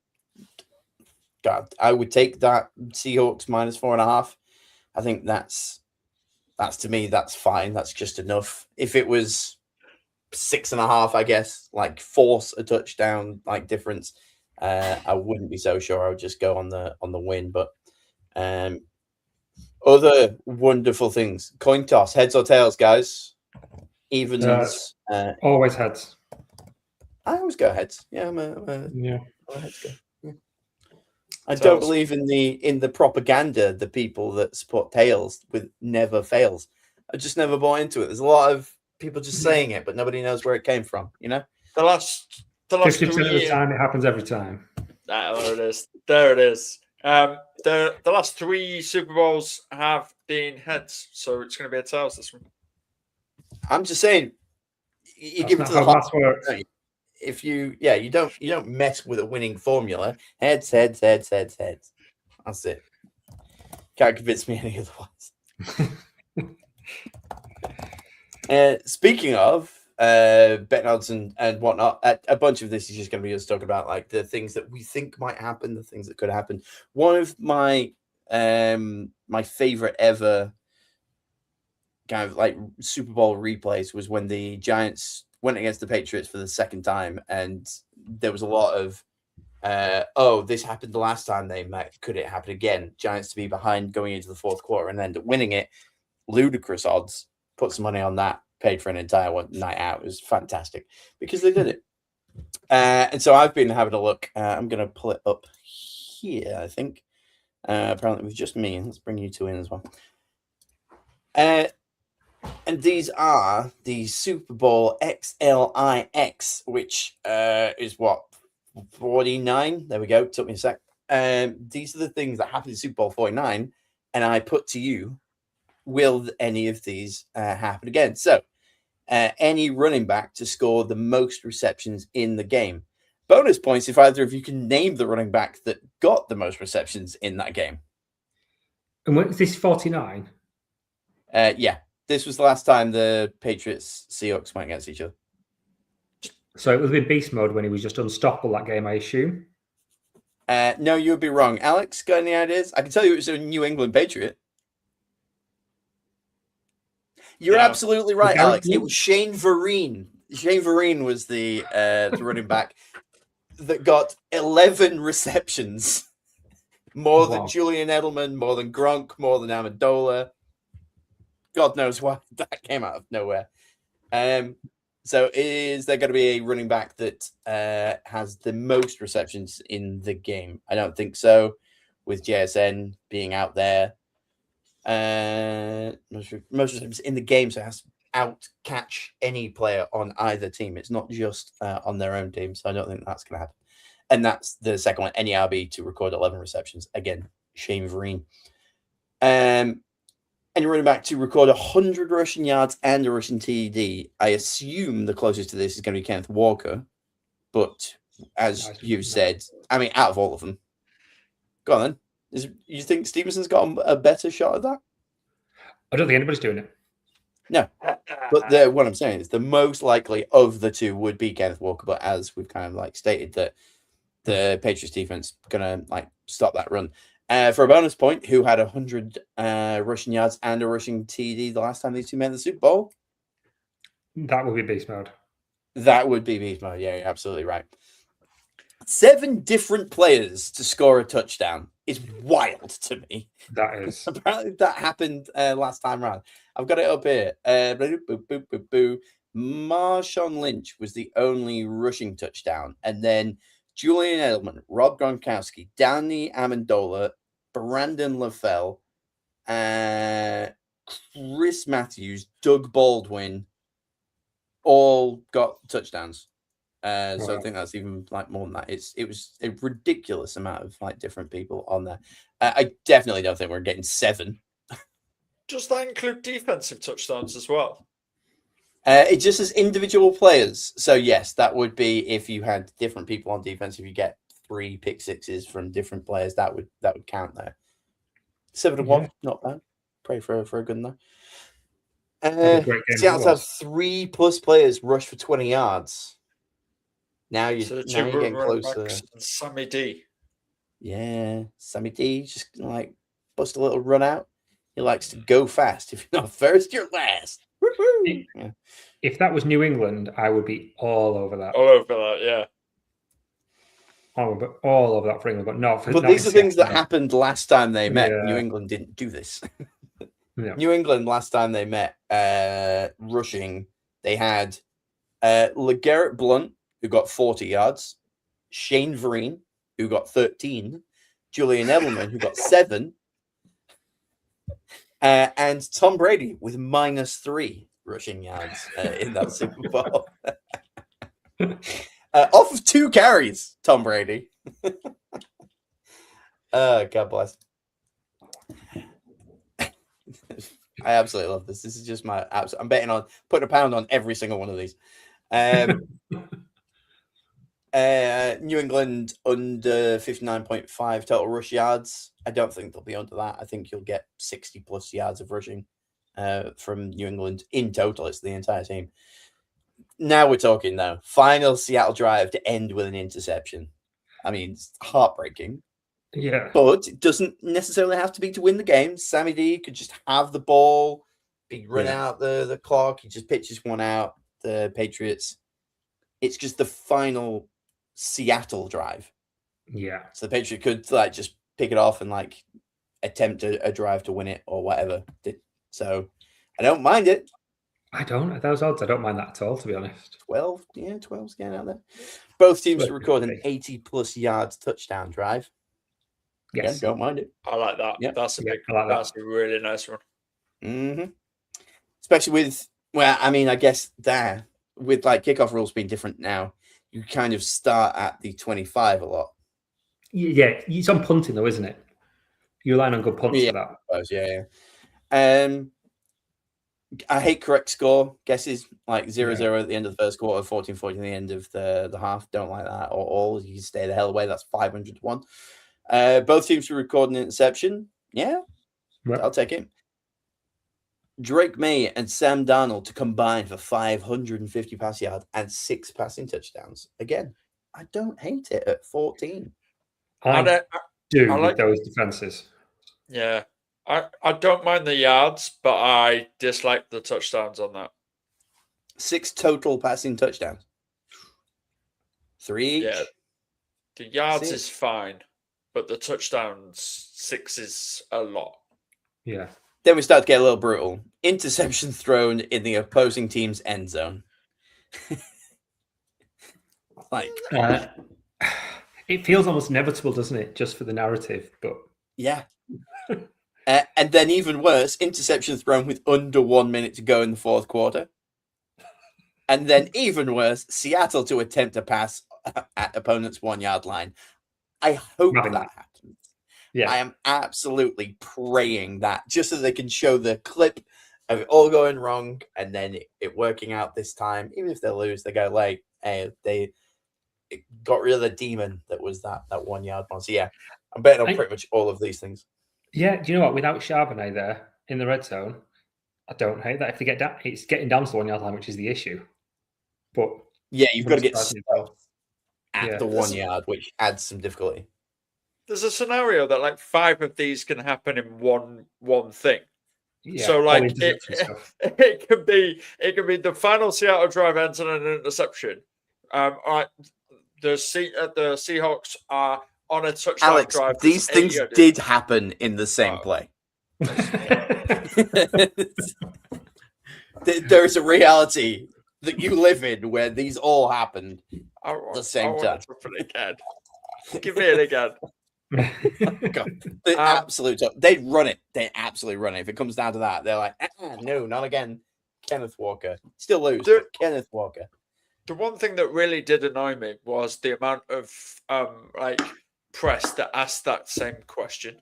would take that Seahawks -4.5. I think that's to me, that's fine. That's just enough. If it was 6.5, I guess, like force a touchdown, like difference, I wouldn't be so sure. I would just go on the win. But other wonderful things. Coin toss, heads or tails, guys? Evens. Always heads. I always go heads. Yeah, I'm a heads guy. Yeah. I don't believe in the propaganda, the people that support tails with never fails. I just never bought into it. There's a lot of people just saying it, but nobody knows where it came from, you know? The last 50% 3 of the years. time, it happens every time. There it is. There it is. The last 3 Super Bowls have been heads, so it's going to be a tails this one. I'm just saying, you That's give it not to the how hot. maths works. If you don't mess with a winning formula. Heads. That's it. Can't convince me any otherwise. Speaking of betting odds and whatnot, a bunch of this is just going to be us talking about like the things that we think might happen, the things that could happen. One of my my favorite ever kind of like Super Bowl replays was when the Giants went against the Patriots for the second time, and there was a lot of this happened the last time they met. Could it happen again? Giants to be behind going into the fourth quarter and end up winning it. Ludicrous odds. Put some money on that. Paid for an entire night out. It was fantastic because they did it. And so I've been having a look. I'm going to pull it up here, I think. Apparently it was just me. Let's bring you two in as well. And these are the Super Bowl XLIX, which is what, 49? There we go. Took me a sec. These are the things that happened in Super Bowl 49. And I put to you, will any of these happen again? So, any running back to score the most receptions in the game. Bonus points if either of you can name the running back that got the most receptions in that game. And when is this 49? Yeah. This was the last time the Patriots Seahawks went against each other. So it would have been beast mode when he was just unstoppable that game, I assume. No, you would be wrong. Alex, got any ideas? I can tell you it was a New England Patriot. You're absolutely right, Alex. It was Shane Vereen. Shane Vereen was the running back that got 11 receptions. More than Julian Edelman, more than Gronk, more than Amendola. God knows why that came out of nowhere. So is there going to be a running back that has the most receptions in the game? I don't think so. With JSN being out there, most receptions in the game, so it has to out catch any player on either team. It's not just on their own team. So I don't think that's going to happen. And that's the second one. Any RB to record 11 receptions. Again, Shane Vereen. And running back to record 100 rushing yards and a rushing TD. I assume the closest to this is going to be Kenneth Walker. But as you've said, I mean, out of all of them, go on then. You think Stevenson's got a better shot at that? I don't think anybody's doing it. No. But what I'm saying is the most likely of the two would be Kenneth Walker. But as we've kind of like stated, that the Patriots defense going to like stop that run. For a bonus point, who had 100 rushing yards and a rushing TD the last time these two made the Super Bowl? That would be beast mode. That would be beast mode. Yeah, you're absolutely right. 7 different players to score a touchdown is wild to me. That is. Apparently that happened last time around. I've got it up here. Marshawn Lynch was the only rushing touchdown. And then Julian Edelman, Rob Gronkowski, Danny Amendola, Brandon LaFell, Chris Matthews, Doug Baldwin, all got touchdowns. So I think that's even like more than that. It was a ridiculous amount of like different people on there. I definitely don't think we're getting 7. Does that include defensive touchdowns as well? It just says individual players. So yes, that would be if you had different people on defense. If you get 3 pick sixes from different players, that would count there. 7-1, not bad. Pray for a good one there. Seattle's had 3+ players rush for 20 yards. Now you're getting closer. Sammy D. Yeah, Sammy D just like bust a little run out. He likes to go fast. If you're not first, you're last. Yeah. If that was New England, I would be all over that. All over that, yeah. I would be all over that for England, but not for. But these are things that happened last time they met. Yeah. New England didn't do this. Yeah. New England last time they met, rushing, they had LeGarrette Blount, who got 40 yards, Shane Vereen, who got 13, Julian Edelman, who got 7, and Tom Brady with -3 rushing yards in that Super Bowl. Off of 2 carries, Tom Brady. God bless. I absolutely love this. This is just my absolute. I'm betting on putting £1 on every single one of these. New England under 59.5 total rush yards. I don't think they'll be under that. I think you'll get 60+ yards of rushing from New England in total. It's the entire team. Now we're talking, though. Final Seattle drive to end with an interception. I mean, it's heartbreaking. Yeah. But it doesn't necessarily have to be to win the game. Sammy D could just have the ball, run out the clock. He just pitches one out. The Patriots. It's just the final Seattle drive. Yeah. So the Patriots could like just pick it off and like attempt a drive to win it or whatever. So I don't mind it. I don't. At those odds, I don't mind that at all, to be honest. 12. Yeah, 12's getting out there. Both teams record an 80+ yards touchdown drive. Yes. Again, don't mind it. I like that. Yep. That's a big. like that's a really nice one. Mm-hmm. Especially with, well, I mean, I guess there with like kickoff rules being different now, you kind of start at the 25 a lot. Yeah, it's on punting though, isn't it? You're relying on good punts for that. Yeah. I hate correct score guesses like 0-0 at the end of the first quarter, 14-14 at the end of the half. Don't like that. Or all you can stay the hell away. That's 500-1. Both teams were recording an interception. Yeah, right. I'll take it. Drake May and Sam Darnold to combine for 550 pass yards and 6 passing touchdowns. Again, I don't hate it at 14. I do like those defenses. Yeah. I don't mind the yards, but I dislike the touchdowns on that. 6 total passing touchdowns. 3 each. Yeah. The yards is fine, but the touchdowns 6 is a lot. Yeah. Then we start to get a little brutal. Interception thrown in the opposing team's end zone. It feels almost inevitable, doesn't it? Just for the narrative, but yeah. And then even worse, interception thrown with under 1 minute to go in the fourth quarter. And then even worse, Seattle to attempt a pass at opponent's 1 yard line. I hope that happens. Yeah. I am absolutely praying that just so they can show the clip of it all going wrong and then it working out this time. Even if they lose, they go like, hey, they got rid of the demon that was that 1 yard one. So yeah, I'm betting on pretty much all of these things. Yeah, do you know what? Without Charbonnet there in the red zone, I don't hate that. If they get down, it's getting down to the 1 yard line, which is the issue. But yeah, you've got to get stuck at the 1 yard, which adds some difficulty. There's a scenario that like 5 of these can happen in one thing. Yeah, so like it could be the final Seattle drive ends in an interception. All right, the Seahawks are on a touchdown Alex, drive. These things did happen in the same play. There is a reality that you live in where these all happened. the same time. Again. Give me it again. God, the absolute top. They'd run it. They absolutely run it. If it comes down to that, they're like, no, not again. Kenneth Walker. Still lose, but Kenneth Walker. The one thing that really did annoy me was the amount of press that asked that same question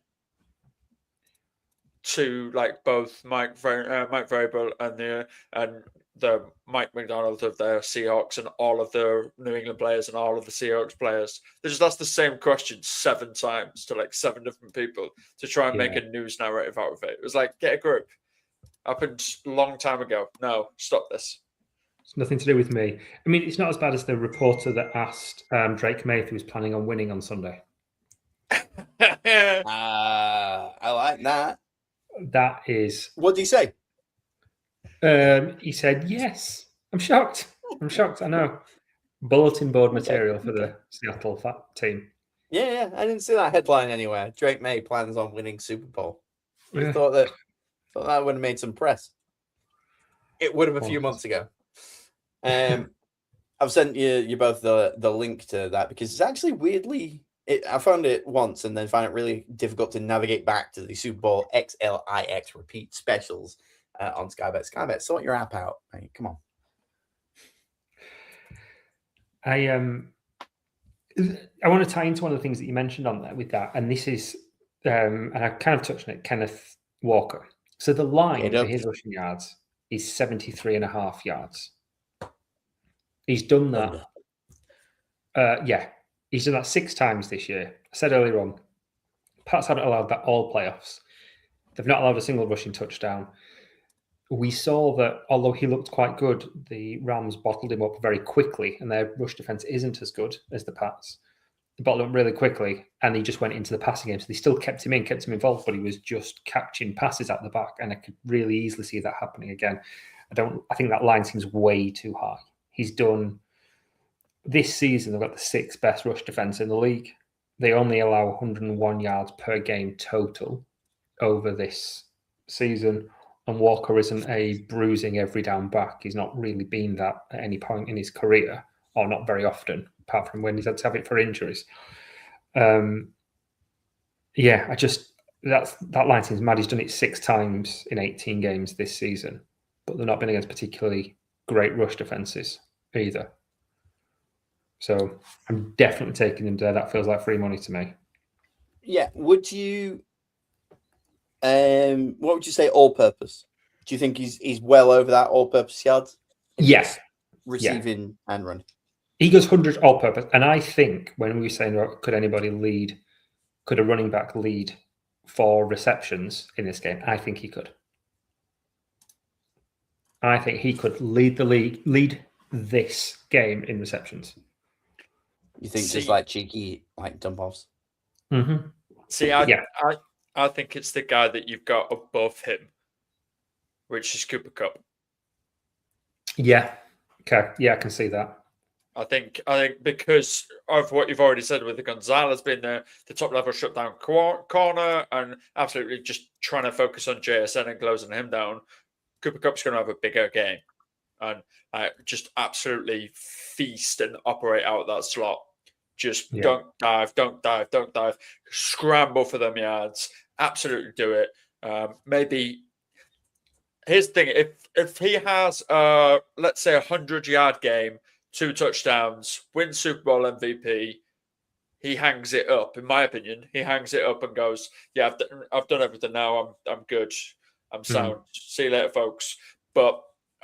to both Mike Vrabel and the Mike McDonald of the Seahawks and all of the New England players and all of the Seahawks players. They just asked the same question 7 times to 7 different people to try and make a news narrative out of it. It was like, get a grip. Happened a long time ago. No, stop this. It's nothing to do with me. I mean, it's not as bad as the reporter that asked Drake May if he was planning on winning on Sunday. I like that. That is... What did he say? He said, yes. I'm shocked. I know. Bulletin board material for the Seattle team. Yeah, I didn't see that headline anywhere. Drake May plans on winning Super Bowl. I thought that would have made some press. It would have a few months ago. I've sent you both the link to that because it's actually weirdly... I found it once and then found it really difficult to navigate back to the Super Bowl XLIX repeat specials on Sky Bet. Sky Bet, sort your app out. Hey, come on. I want to tie into one of the things that you mentioned on there with that, and this is, and I kind of touched on it, Kenneth Walker. So the line for his rushing yards is 73.5 yards. He's done that. He's done that 6 times this year. I said earlier on, Pats haven't allowed that all playoffs. They've not allowed a single rushing touchdown. We saw that although he looked quite good, the Rams bottled him up very quickly, and their rush defense isn't as good as the Pats. They bottled him really quickly, and he just went into the passing game. So they still kept him involved, but he was just catching passes at the back, and I could really easily see that happening again. I think that line seems way too high. He's done this season. They've got the 6th best rush defense in the league. They only allow 101 yards per game total over this season. And Walker isn't a bruising every down back. He's not really been that at any point in his career, or not very often, apart from when he's had to have it for injuries. That line seems mad. He's done it 6 times in 18 games this season, but they've not been against particularly great rush defenses either. So I'm definitely taking him there. That feels like free money to me. Yeah. Would you? What would you say all-purpose? Do you think he's well over that all-purpose yards? Yes. Receiving and running. He goes 100 all-purpose. And I think when we were saying, could a running back lead for receptions in this game? I think he could. I think he could lead this game in receptions. You think just like cheeky, dump-offs? Mm-hmm. See, I think it's the guy that you've got above him, which is Cooper Kupp. Yeah. Okay. Yeah, I can see that. I think because of what you've already said with the Gonzalez being the top level shutdown corner and absolutely just trying to focus on JSN and closing him down, Cooper Kupp's going to have a bigger game and just absolutely feast and operate out that slot. Just don't dive, scramble for them yards. Absolutely do it. Maybe here's the thing: if he has let's say 100-yard game, 2 touchdowns, wins Super Bowl MVP, he hangs it up. In my opinion, he hangs it up and goes, "Yeah, I've done everything now. I'm good. I'm sound. See you later, folks."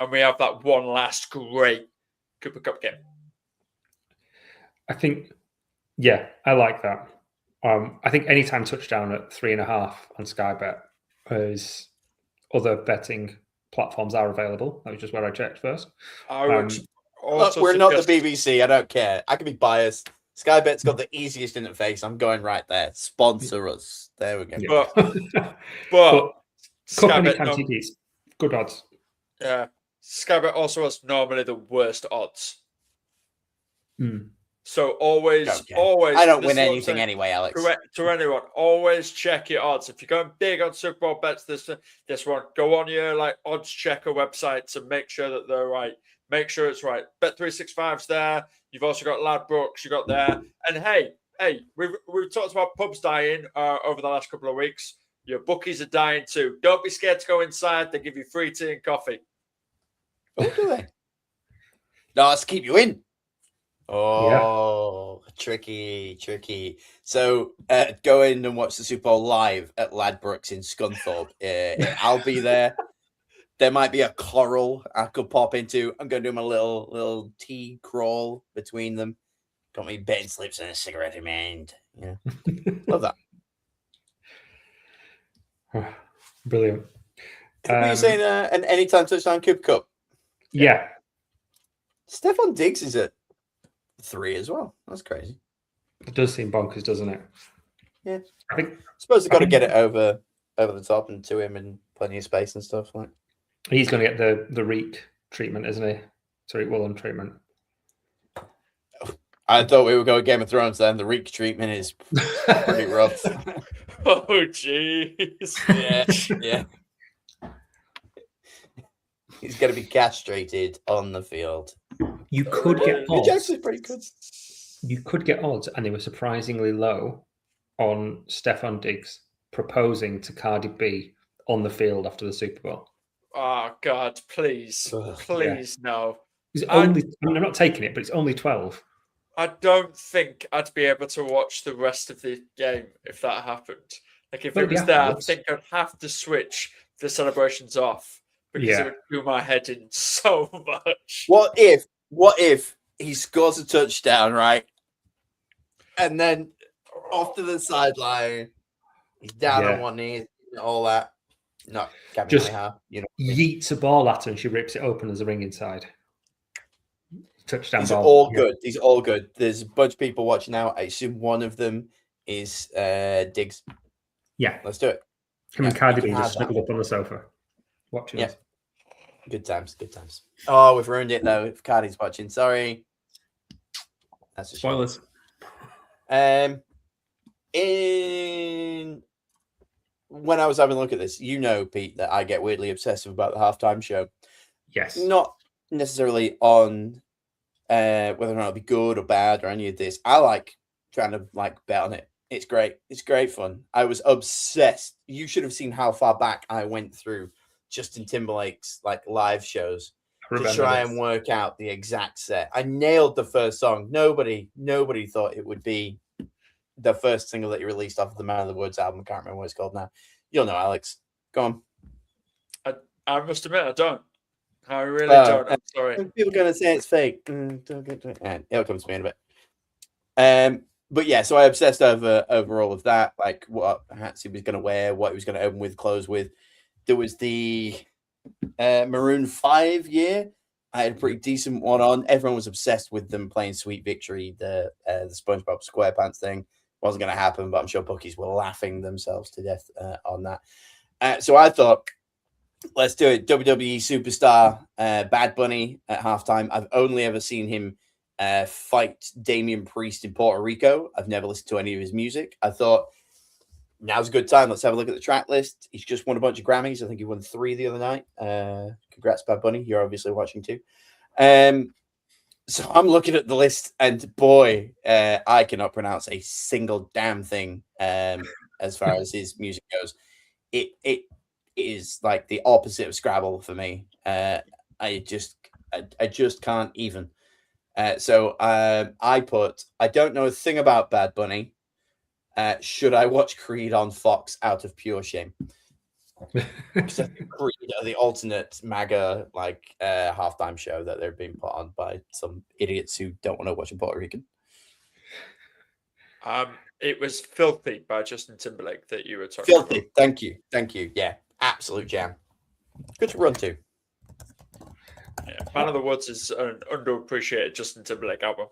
And we have that one last great Cooper Kupp game. I think, I like that. I think anytime touchdown at 3.5 on Sky Bet, as other betting platforms are available. That was just where I checked first. I would look, we're not the BBC. I don't care. I can be biased. Sky Bet's got the easiest interface. I'm going right there. Sponsor us. There we go. But Sky Bet TDs, good odds. Yeah. Sky Bet also has normally the worst odds. So always, Okay. always. I don't this win is what I'm anything saying anyway, Alex. To anyone, always check your odds. If you're going big on Super Bowl bets, this one, go on your odds checker websites and make sure that they're right. Make sure it's right. Bet365's there. You've also got Ladbrokes. You got there. And hey, we've talked about pubs dying over the last couple of weeks. Your bookies are dying too. Don't be scared to go inside. They give you free tea and coffee. Oh, do they? No, let's keep you in. Oh, tricky. So go in and watch the Super Bowl live at Ladbrokes in Scunthorpe. I'll be there. There might be a coral I could pop into. I'm going to do my little tea crawl between them. Got me betting slips and a cigarette in my hand. Yeah, love that. Brilliant. What were you saying? An anytime touchdown Cooper Cup. Yeah. Stephon Diggs is at 3 as well. That's crazy. It does seem bonkers, doesn't it? Yeah. I suppose they've got to get it over the top and to him and plenty of space and stuff. Like he's going to get the Reek treatment, isn't he? Tariq Woolen treatment. I thought we were going Game of Thrones then. The Reek treatment is pretty rough. Oh, jeez. Yeah. He's going to be castrated on the field. You could get odds. Which actually pretty good. You could get odds, and they were surprisingly low on Stephon Diggs proposing to Cardi B on the field after the Super Bowl. Oh, God, please. Please, no. I'm not taking it, but it's only 12. I don't think I'd be able to watch the rest of the game if that happened. Like, if it was there, I think I'd have to switch the celebrations off because it would do my head in so much. What if he scores a touchdown, right? And then off to the sideline, he's down on one knee, all that. No, just yeets a ball at her and she rips it open. There's a ring inside. Touchdown These ball. are all good. These are all good. There's a bunch of people watching now. I assume one of them is Diggs. Yeah. Let's do it. Him and Cardi B just snuggled up on the sofa watching us. Good times. Oh, we've ruined it though. If Cardi's watching, sorry. That's a spoilers. When I was having a look at this, Pete, that I get weirdly obsessive about the halftime show. Yes. Not necessarily on whether or not it'll be good or bad or any of this. I like trying to bet on it. It's great. It's great fun. I was obsessed. You should have seen how far back I went through Justin Timberlake's live shows to try and work out the exact set. I nailed the first song. Nobody thought it would be the first single that he released off of the Man of the Woods album. I can't remember what it's called now. You'll know, Alex. Go on. I must admit, I don't. I really don't. I'm sorry. People are going to say it's fake. And it'll come to me in a bit. But yeah, so I obsessed over all of that, like what hats he was going to wear, what he was going to open with, close with. There was the Maroon 5 year. I had a pretty decent one on. Everyone was obsessed with them playing Sweet Victory, the SpongeBob SquarePants thing. Wasn't going to happen, but I'm sure bookies were laughing themselves to death on that. So I thought, let's do it. WWE superstar Bad Bunny at halftime. I've only ever seen him fight Damian Priest in Puerto Rico. I've never listened to any of his music. I thought, now's a good time. Let's have a look at the track list. He's just won a bunch of Grammys. I think he won 3 the other night. Congrats, Bad Bunny. You're obviously watching too. So I'm looking at the list, and boy, I cannot pronounce a single damn thing as far as his music goes. It is like the opposite of Scrabble for me. I just can't even. So I don't know a thing about Bad Bunny. Should I watch Creed on Fox out of pure shame? Because I think Creed are the alternate MAGA halftime show that they're being put on by some idiots who don't want to watch a Puerto Rican. It was Filthy by Justin Timberlake that you were talking about. Filthy. Thank you. Yeah, absolute jam. Good to run to. Yeah, Man of the Woods is an underappreciated Justin Timberlake album.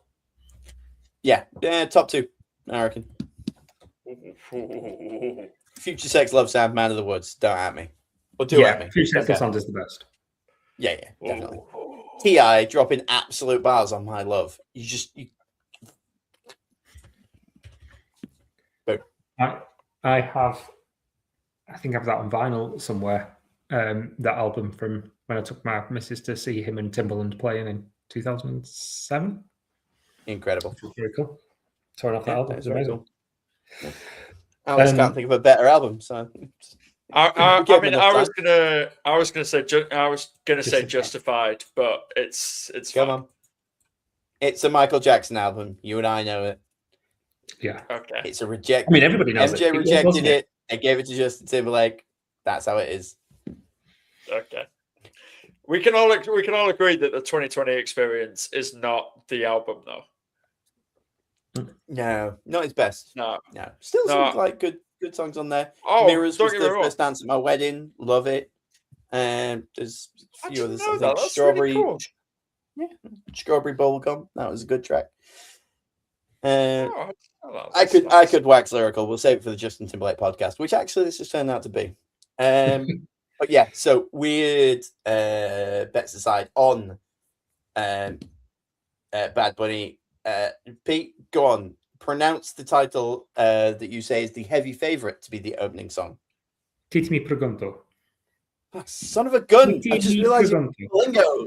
Yeah, top 2, I reckon. Future Sex Love Sound, Man of the Woods. Don't at me. Or do at me. Future Sex Love Sound is the best. Yeah, definitely. T.I. dropping absolute bars on My Love. I think I have that on vinyl somewhere. That album from when I took my missus to see him and Timbaland playing in 2007. Incredible. Which was very cool. Torn off that album. It's very amazing. cool. Yeah. Alex can't think of a better album, so I was gonna say Justified, but it's come fine. on. It's a Michael Jackson album. You and I know it. Yeah. Okay. It's a reject. I mean, everybody knows MJ it. rejected it. They gave it to Justin Timberlake. That's how it is. Okay. We can all agree that the 2020 Experience is not the album, though. No, not his best. No. Still some like good songs on there. Oh, Mirrors was don't get the me wrong. first dance at my wedding. Love it. And there's a few others. I think That's Strawberry. really cool. Yeah, Strawberry Bubblegum. That was a good track. I That's could nice. wax lyrical. We'll save it for the Justin Timberlake podcast, which actually this has turned out to be. But yeah, so weird bets aside on Bad Bunny. Pete, go on. Pronounce the title that you say is the heavy favorite to be the opening song. Titi mi pregunto. Oh, son of a gun! Titi I just mi realized pregunto. lingo.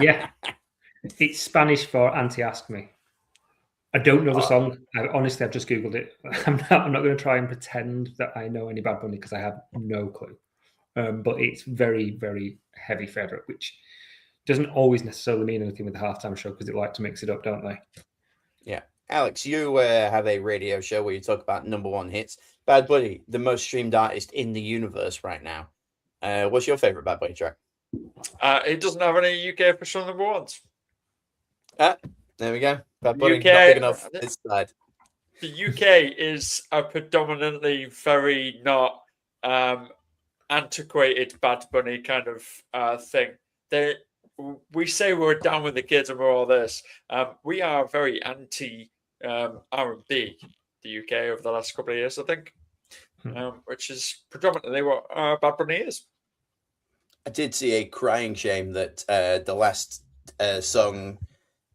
Yeah, it's Spanish for "Auntie Ask Me." I don't know the song. Honestly, I've just googled it. I'm not going to try and pretend that I know any Bad Bunny because I have no clue. But it's very, very heavy favorite, which doesn't always necessarily mean anything with the halftime show because they like to mix it up, don't they? Yeah, Alex, you have a radio show where you talk about number one hits. Bad Bunny, the most streamed artist in the universe right now. What's your favorite Bad Bunny track? It doesn't have any UK official number ones. There we go. Bad Bunny, UK, not big enough this side. The UK is a predominantly very not antiquated Bad Bunny kind of thing. We say we're down with the kids and we're all this. We are very anti R&B, the UK, over the last couple of years, I think, which is predominantly what Bad Bunny is. I did see a crying shame that the last song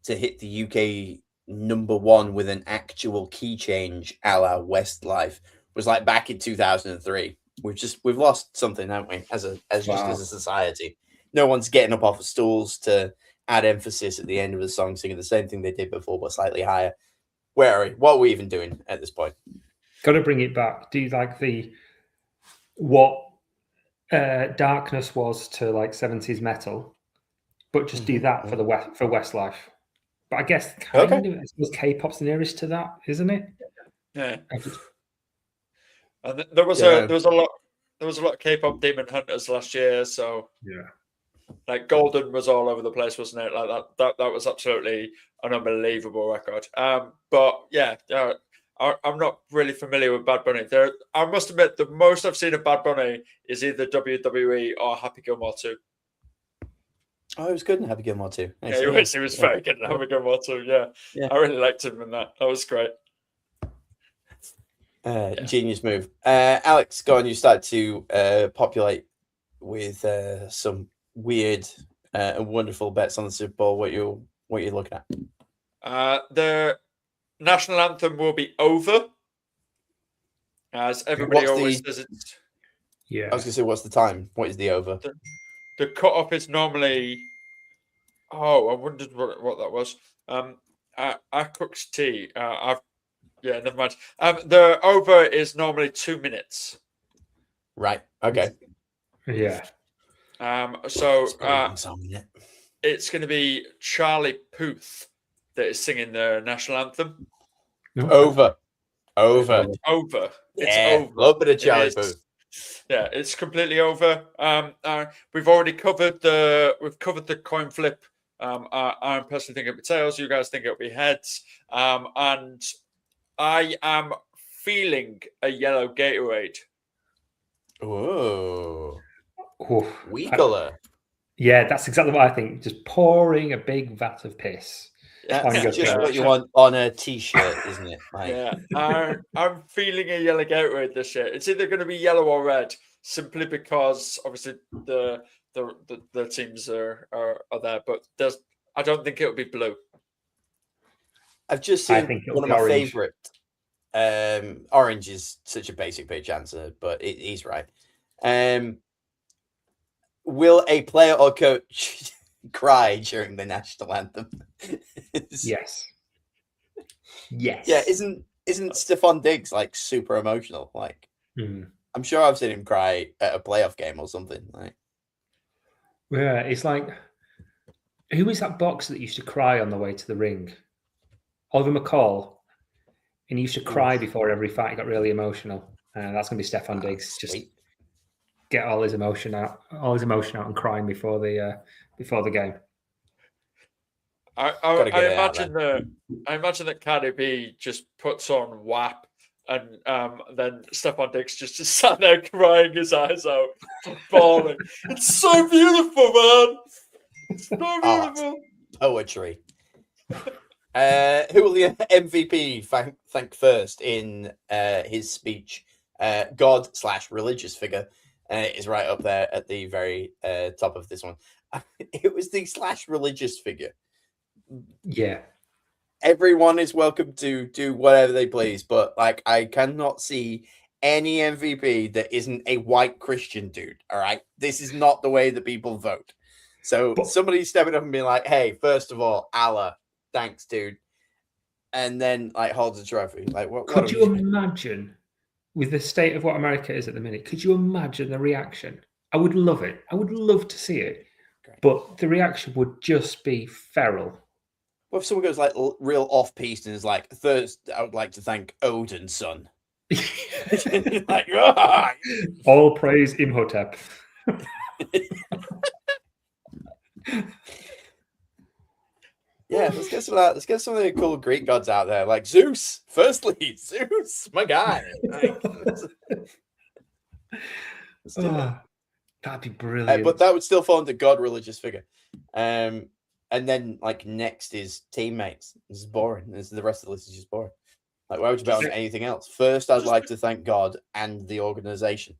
to hit the UK number one with an actual key change a la Westlife was like back in 2003. We've lost something, haven't we, as a society? No one's getting up off of stools to add emphasis at the end of the song, singing the same thing they did before, but slightly higher. Where are we? What are we even doing at this point? Got to bring it back. Do you like what Darkness was to like 70s metal, but just do that for Westlife? But I guess I suppose K-pop's the nearest to that, isn't it? Yeah. And there was a lot of K-pop Demon Hunters last year, so yeah, like Golden was all over the place, wasn't it? Like that was absolutely an unbelievable record. But yeah, I'm not really familiar with Bad Bunny. I must admit, the most I've seen of Bad Bunny is either WWE or Happy Gilmore 2. Oh, he was good in Happy Gilmore 2. Yeah, he was very good in Happy Gilmore 2. Yeah, I really liked him in that. That was great. Genius move. Alex, go on. You start to populate with some weird and wonderful bets on the Super Bowl. What you're looking at? The national anthem will be over, as everybody always says. It's I was going to say, what's the time? What is the over? The cut-off is normally. Oh, I wondered what that was. Cook's tea. Yeah, never mind. The over is normally 2 minutes. Right. Okay. Yeah. So it's going to be Charlie Puth that is singing the national anthem. Over. It's yeah, over. Love a bit of Charlie Puth. Yeah, it's completely over. We've already covered the coin flip. I personally think it'll be tails. You guys think it'll be heads. And I am feeling a yellow Gatorade. Whoa. Wee color. Yeah, that's exactly what I think. Just pouring a big vat of piss. That's just what you want on a t-shirt, isn't it? Like... Yeah, I'm feeling a yellow Gatorade this year. It's either going to be yellow or red, simply because obviously the teams are there, but I don't think it'll be blue. I've just seen one of my favorite Orange is such a basic pitch answer, but he's right. Will a player or coach cry during the national anthem? Yes. Yes. Yeah, isn't Stephon Diggs like super emotional? Like, I'm sure I've seen him cry at a playoff game or something. Like, yeah, it's like, who is that boxer that used to cry on the way to the ring? Oliver McCall. And he used to cry before every fight. He got really emotional. That's going to be Stephon Diggs. Just get all his emotion out and crying before the game. I imagine that Cardi B just puts on WAP, and then Stephon Diggs just sat there crying his eyes out, bawling. It's so beautiful, man. It's so beautiful. Poetry. Who will the MVP thank first in his speech? God/religious figure is right up there at the very top of this one. It was the /religious figure. Yeah. Everyone is welcome to do whatever they please, but like, I cannot see any MVP that isn't a white Christian dude. All right, this is not the way that people vote. So somebody stepping up and being like, "Hey, first of all, Allah, thanks, dude," and then like holds a trophy. Like, what? Could you imagine, with the state of what America is at the minute? Could you imagine the reaction? I would love it. I would love to see it, but the reaction would just be feral. Well, if someone goes like real off-piste and is like, "First, I would like to thank Odin's son." Like, all praise Imhotep. Yeah, let's get some of that. Let's get some of the cool Greek gods out there, like Zeus. Firstly, Zeus, my guy. Like, let's do that. That'd be brilliant. But that would still fall under God religious figure. And then like next is teammates. This is boring. The rest of the list is just boring. Like, why would you bet on anything else? First, I'd like to thank God and the organization.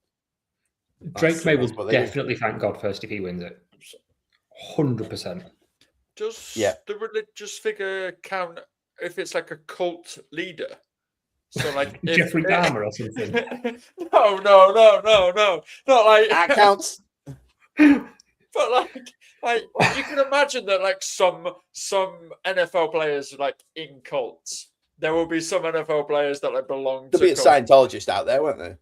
Drake May will definitely thank God first if he wins it. 100%. Does the religious figure count if it's like a cult leader? So like Jeffrey Dahmer or something. No. Not like that counts. But like you can imagine that like some NFL players like in cults. There will be some NFL players that like belong to. There'll be a Scientologist out there, won't there?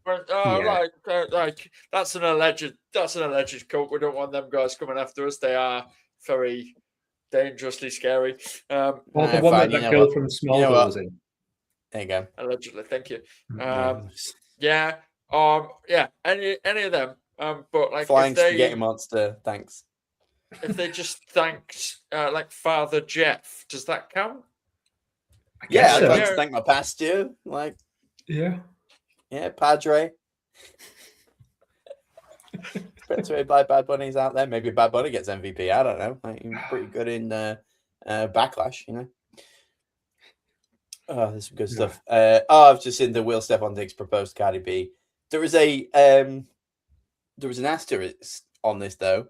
Like that's an alleged cult. We don't want them guys coming after us. They are very dangerously scary. The one that girl from Smallville was in. There you go. Allegedly, thank you. Yeah. Any of them. But like Flying Spaghetti Monster, thanks. If they just thanked like Father Jeff, does that count? Yeah, I'd like to thank my pastor. Like, yeah, Padre. Depends who Bad Bunny's out there. Maybe Bad Bunny gets MVP. I don't know. Like, he's pretty good in Backlash, you know. Oh, there's some good stuff. I've just seen the Will Stephon Diggs proposed Cardi B. There was an asterisk on this though.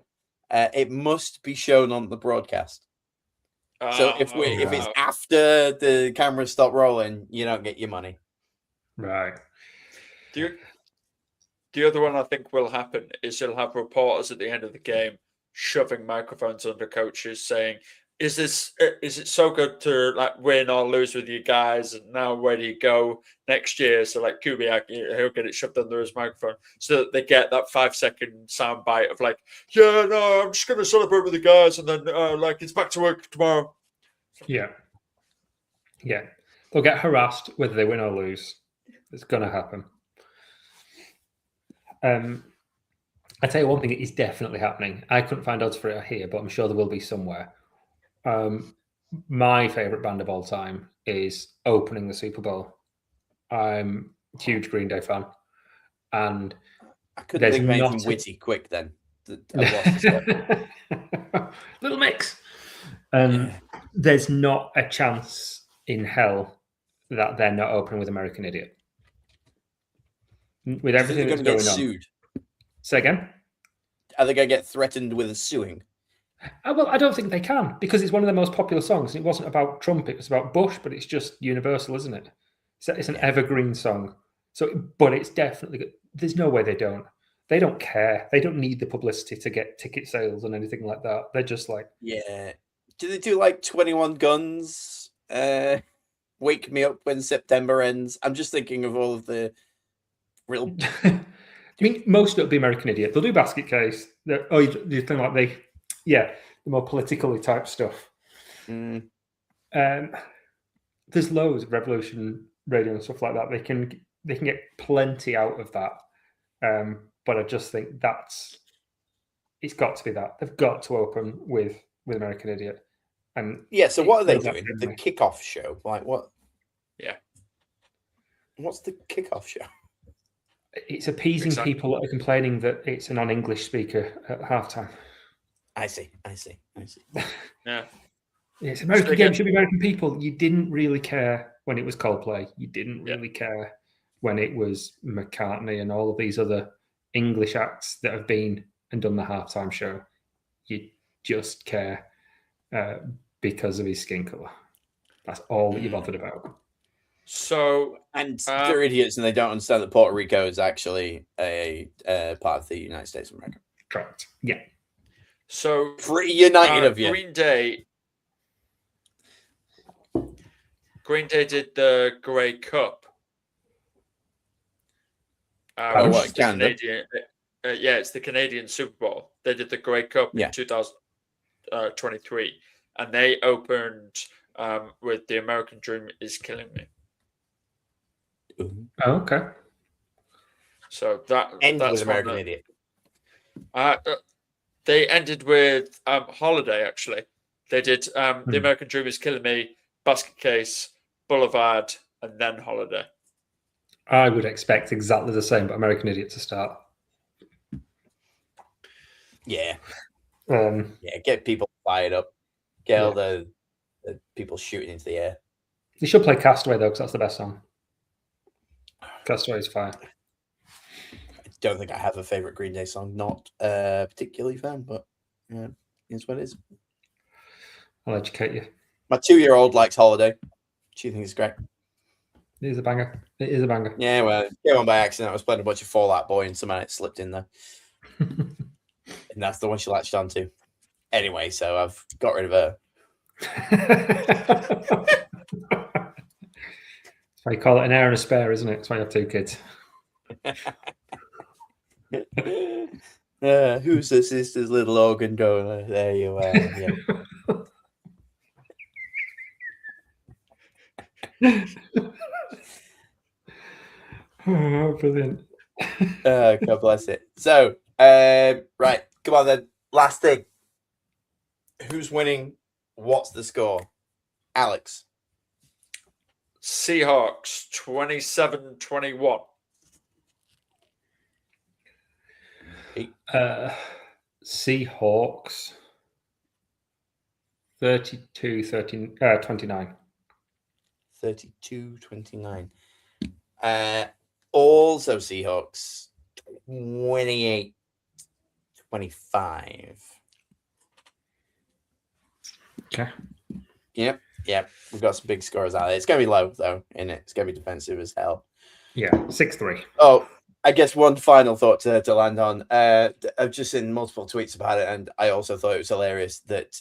It must be shown on the broadcast. So if it's after the cameras stop rolling, you don't get your money. Right. The other one I think will happen is you'll have reporters at the end of the game shoving microphones under coaches saying, is it so good to like win or lose with you guys? And now where do you go next year? So like Kubiak, he'll get it shoved under his microphone so that they get that 5-second sound bite of like, yeah, no, I'm just going to celebrate with the guys. And then like, it's back to work tomorrow. Yeah. They'll get harassed whether they win or lose. It's going to happen. I tell you one thing, it is definitely happening. I couldn't find odds for it here, but I'm sure there will be somewhere. My favorite band of all time is opening the Super Bowl. I'm a huge Green Day fan, and I couldn't think of anything witty quick then. Little mix. There's not a chance in hell that they're not opening with American Idiot. With everything that's going on. Sued? Say again? Are they going to get threatened with a suing? Well, I don't think they can, because it's one of the most popular songs. It wasn't about Trump, it was about Bush, but it's just universal, isn't it? It's an evergreen song. So, but it's definitely good. There's no way they don't. They don't care. They don't need the publicity to get ticket sales and anything like that. They're just like, yeah. Do they do like 21 Guns? Wake Me Up When September Ends. I'm just thinking of all of the real. I mean, most of it will be American Idiot. They'll do Basket Case. You think like the more politically type stuff. Mm. There's loads of Revolution Radio and stuff like that. They can get plenty out of that. But I just think it's got to be that. They've got to open with American Idiot. And yeah, so what are they doing? The kickoff show? Like what? Yeah. What's the kickoff show? It's appeasing people that are complaining that it's a non-English speaker at halftime. I see. Yeah. It's American game, should be American people. You didn't really care when it was Coldplay. You didn't really care when it was McCartney and all of these other English acts that have been and done the halftime show. You just care because of his skin color. That's all that you're bothered about. So, and they're idiots and they don't understand that Puerto Rico is actually a part of the United States of America. Correct. Yeah. So pretty united of you. Green Day did the Grey Cup. What, Canada? It's the Canadian Super Bowl. They did the Grey Cup in 2023, and they opened with "The American Dream Is Killing Me." Oh, okay. So that's with American Idiot. They ended with Holiday. Actually, they did "The American Dream Is Killing Me," Basket Case, Boulevard, and then Holiday. I would expect exactly the same, but American Idiot to start. Yeah. Get people fired up. Get all the people shooting into the air. You should play Castaway, though, because that's the best song. Castaway is fire. I don't think I have a favourite Green Day song. Not a particularly fan, but it's what it is. I'll educate you. My 2-year-old likes Holiday. She thinks it's great. It is a banger. It is a banger. Yeah, well, it came on by accident. I was playing a bunch of Fall Out Boy and somehow it slipped in there. And that's the one she latched onto. Anyway, so I've got rid of her. That's why you call it an heir and a spare, isn't it? That's why you have 2 kids. Who's the sister's little organ donor? There you are. Yeah. Oh, brilliant. God bless it. So, right, come on then. Last thing. Who's winning? What's the score? Alex. Seahawks 27-21. Seahawks 29. 32-29. Also Seahawks 28-25. Okay. Yep. We've got some big scores out there. It's going to be low, though, isn't it? It's going to be defensive as hell. Yeah, 6-3. Oh, I guess one final thought to land on. I've just seen multiple tweets about it, and I also thought it was hilarious that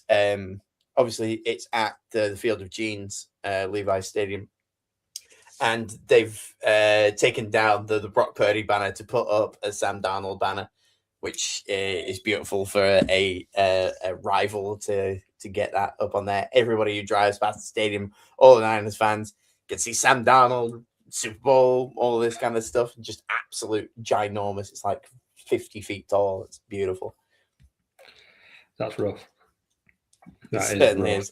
obviously it's at the Field of Genes, Levi's Stadium, and they've taken down the Brock Purdy banner to put up a Sam Darnold banner, which is beautiful for a rival to get that up on there. Everybody who drives past the stadium, all the Niners fans, can see Sam Darnold, Super Bowl, all this kind of stuff. Just absolute ginormous. It's like 50 feet tall. It's beautiful. That's rough. It certainly is.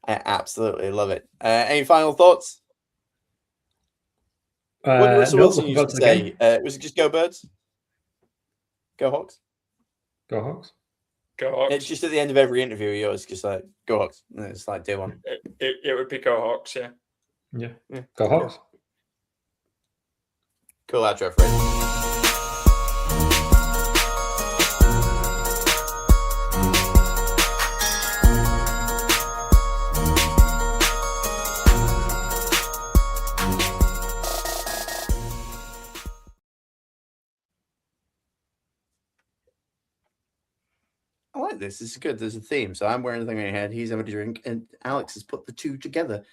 I absolutely love it. Any final thoughts? What did Russell Wilson used to say? Was it just go Birds? Go Hawks? Go Hawks? Go Hawks. It's just at the end of every interview, he always just like, go Hawks. And it's like, day one. It would be Go Hawks, yeah. Yeah. Go Hawks. Cool outro, Fred. like this. This is good. There's a theme. So I'm wearing the thing on your head. He's having a drink, and Alex has put the two together.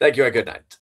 Thank you and good night.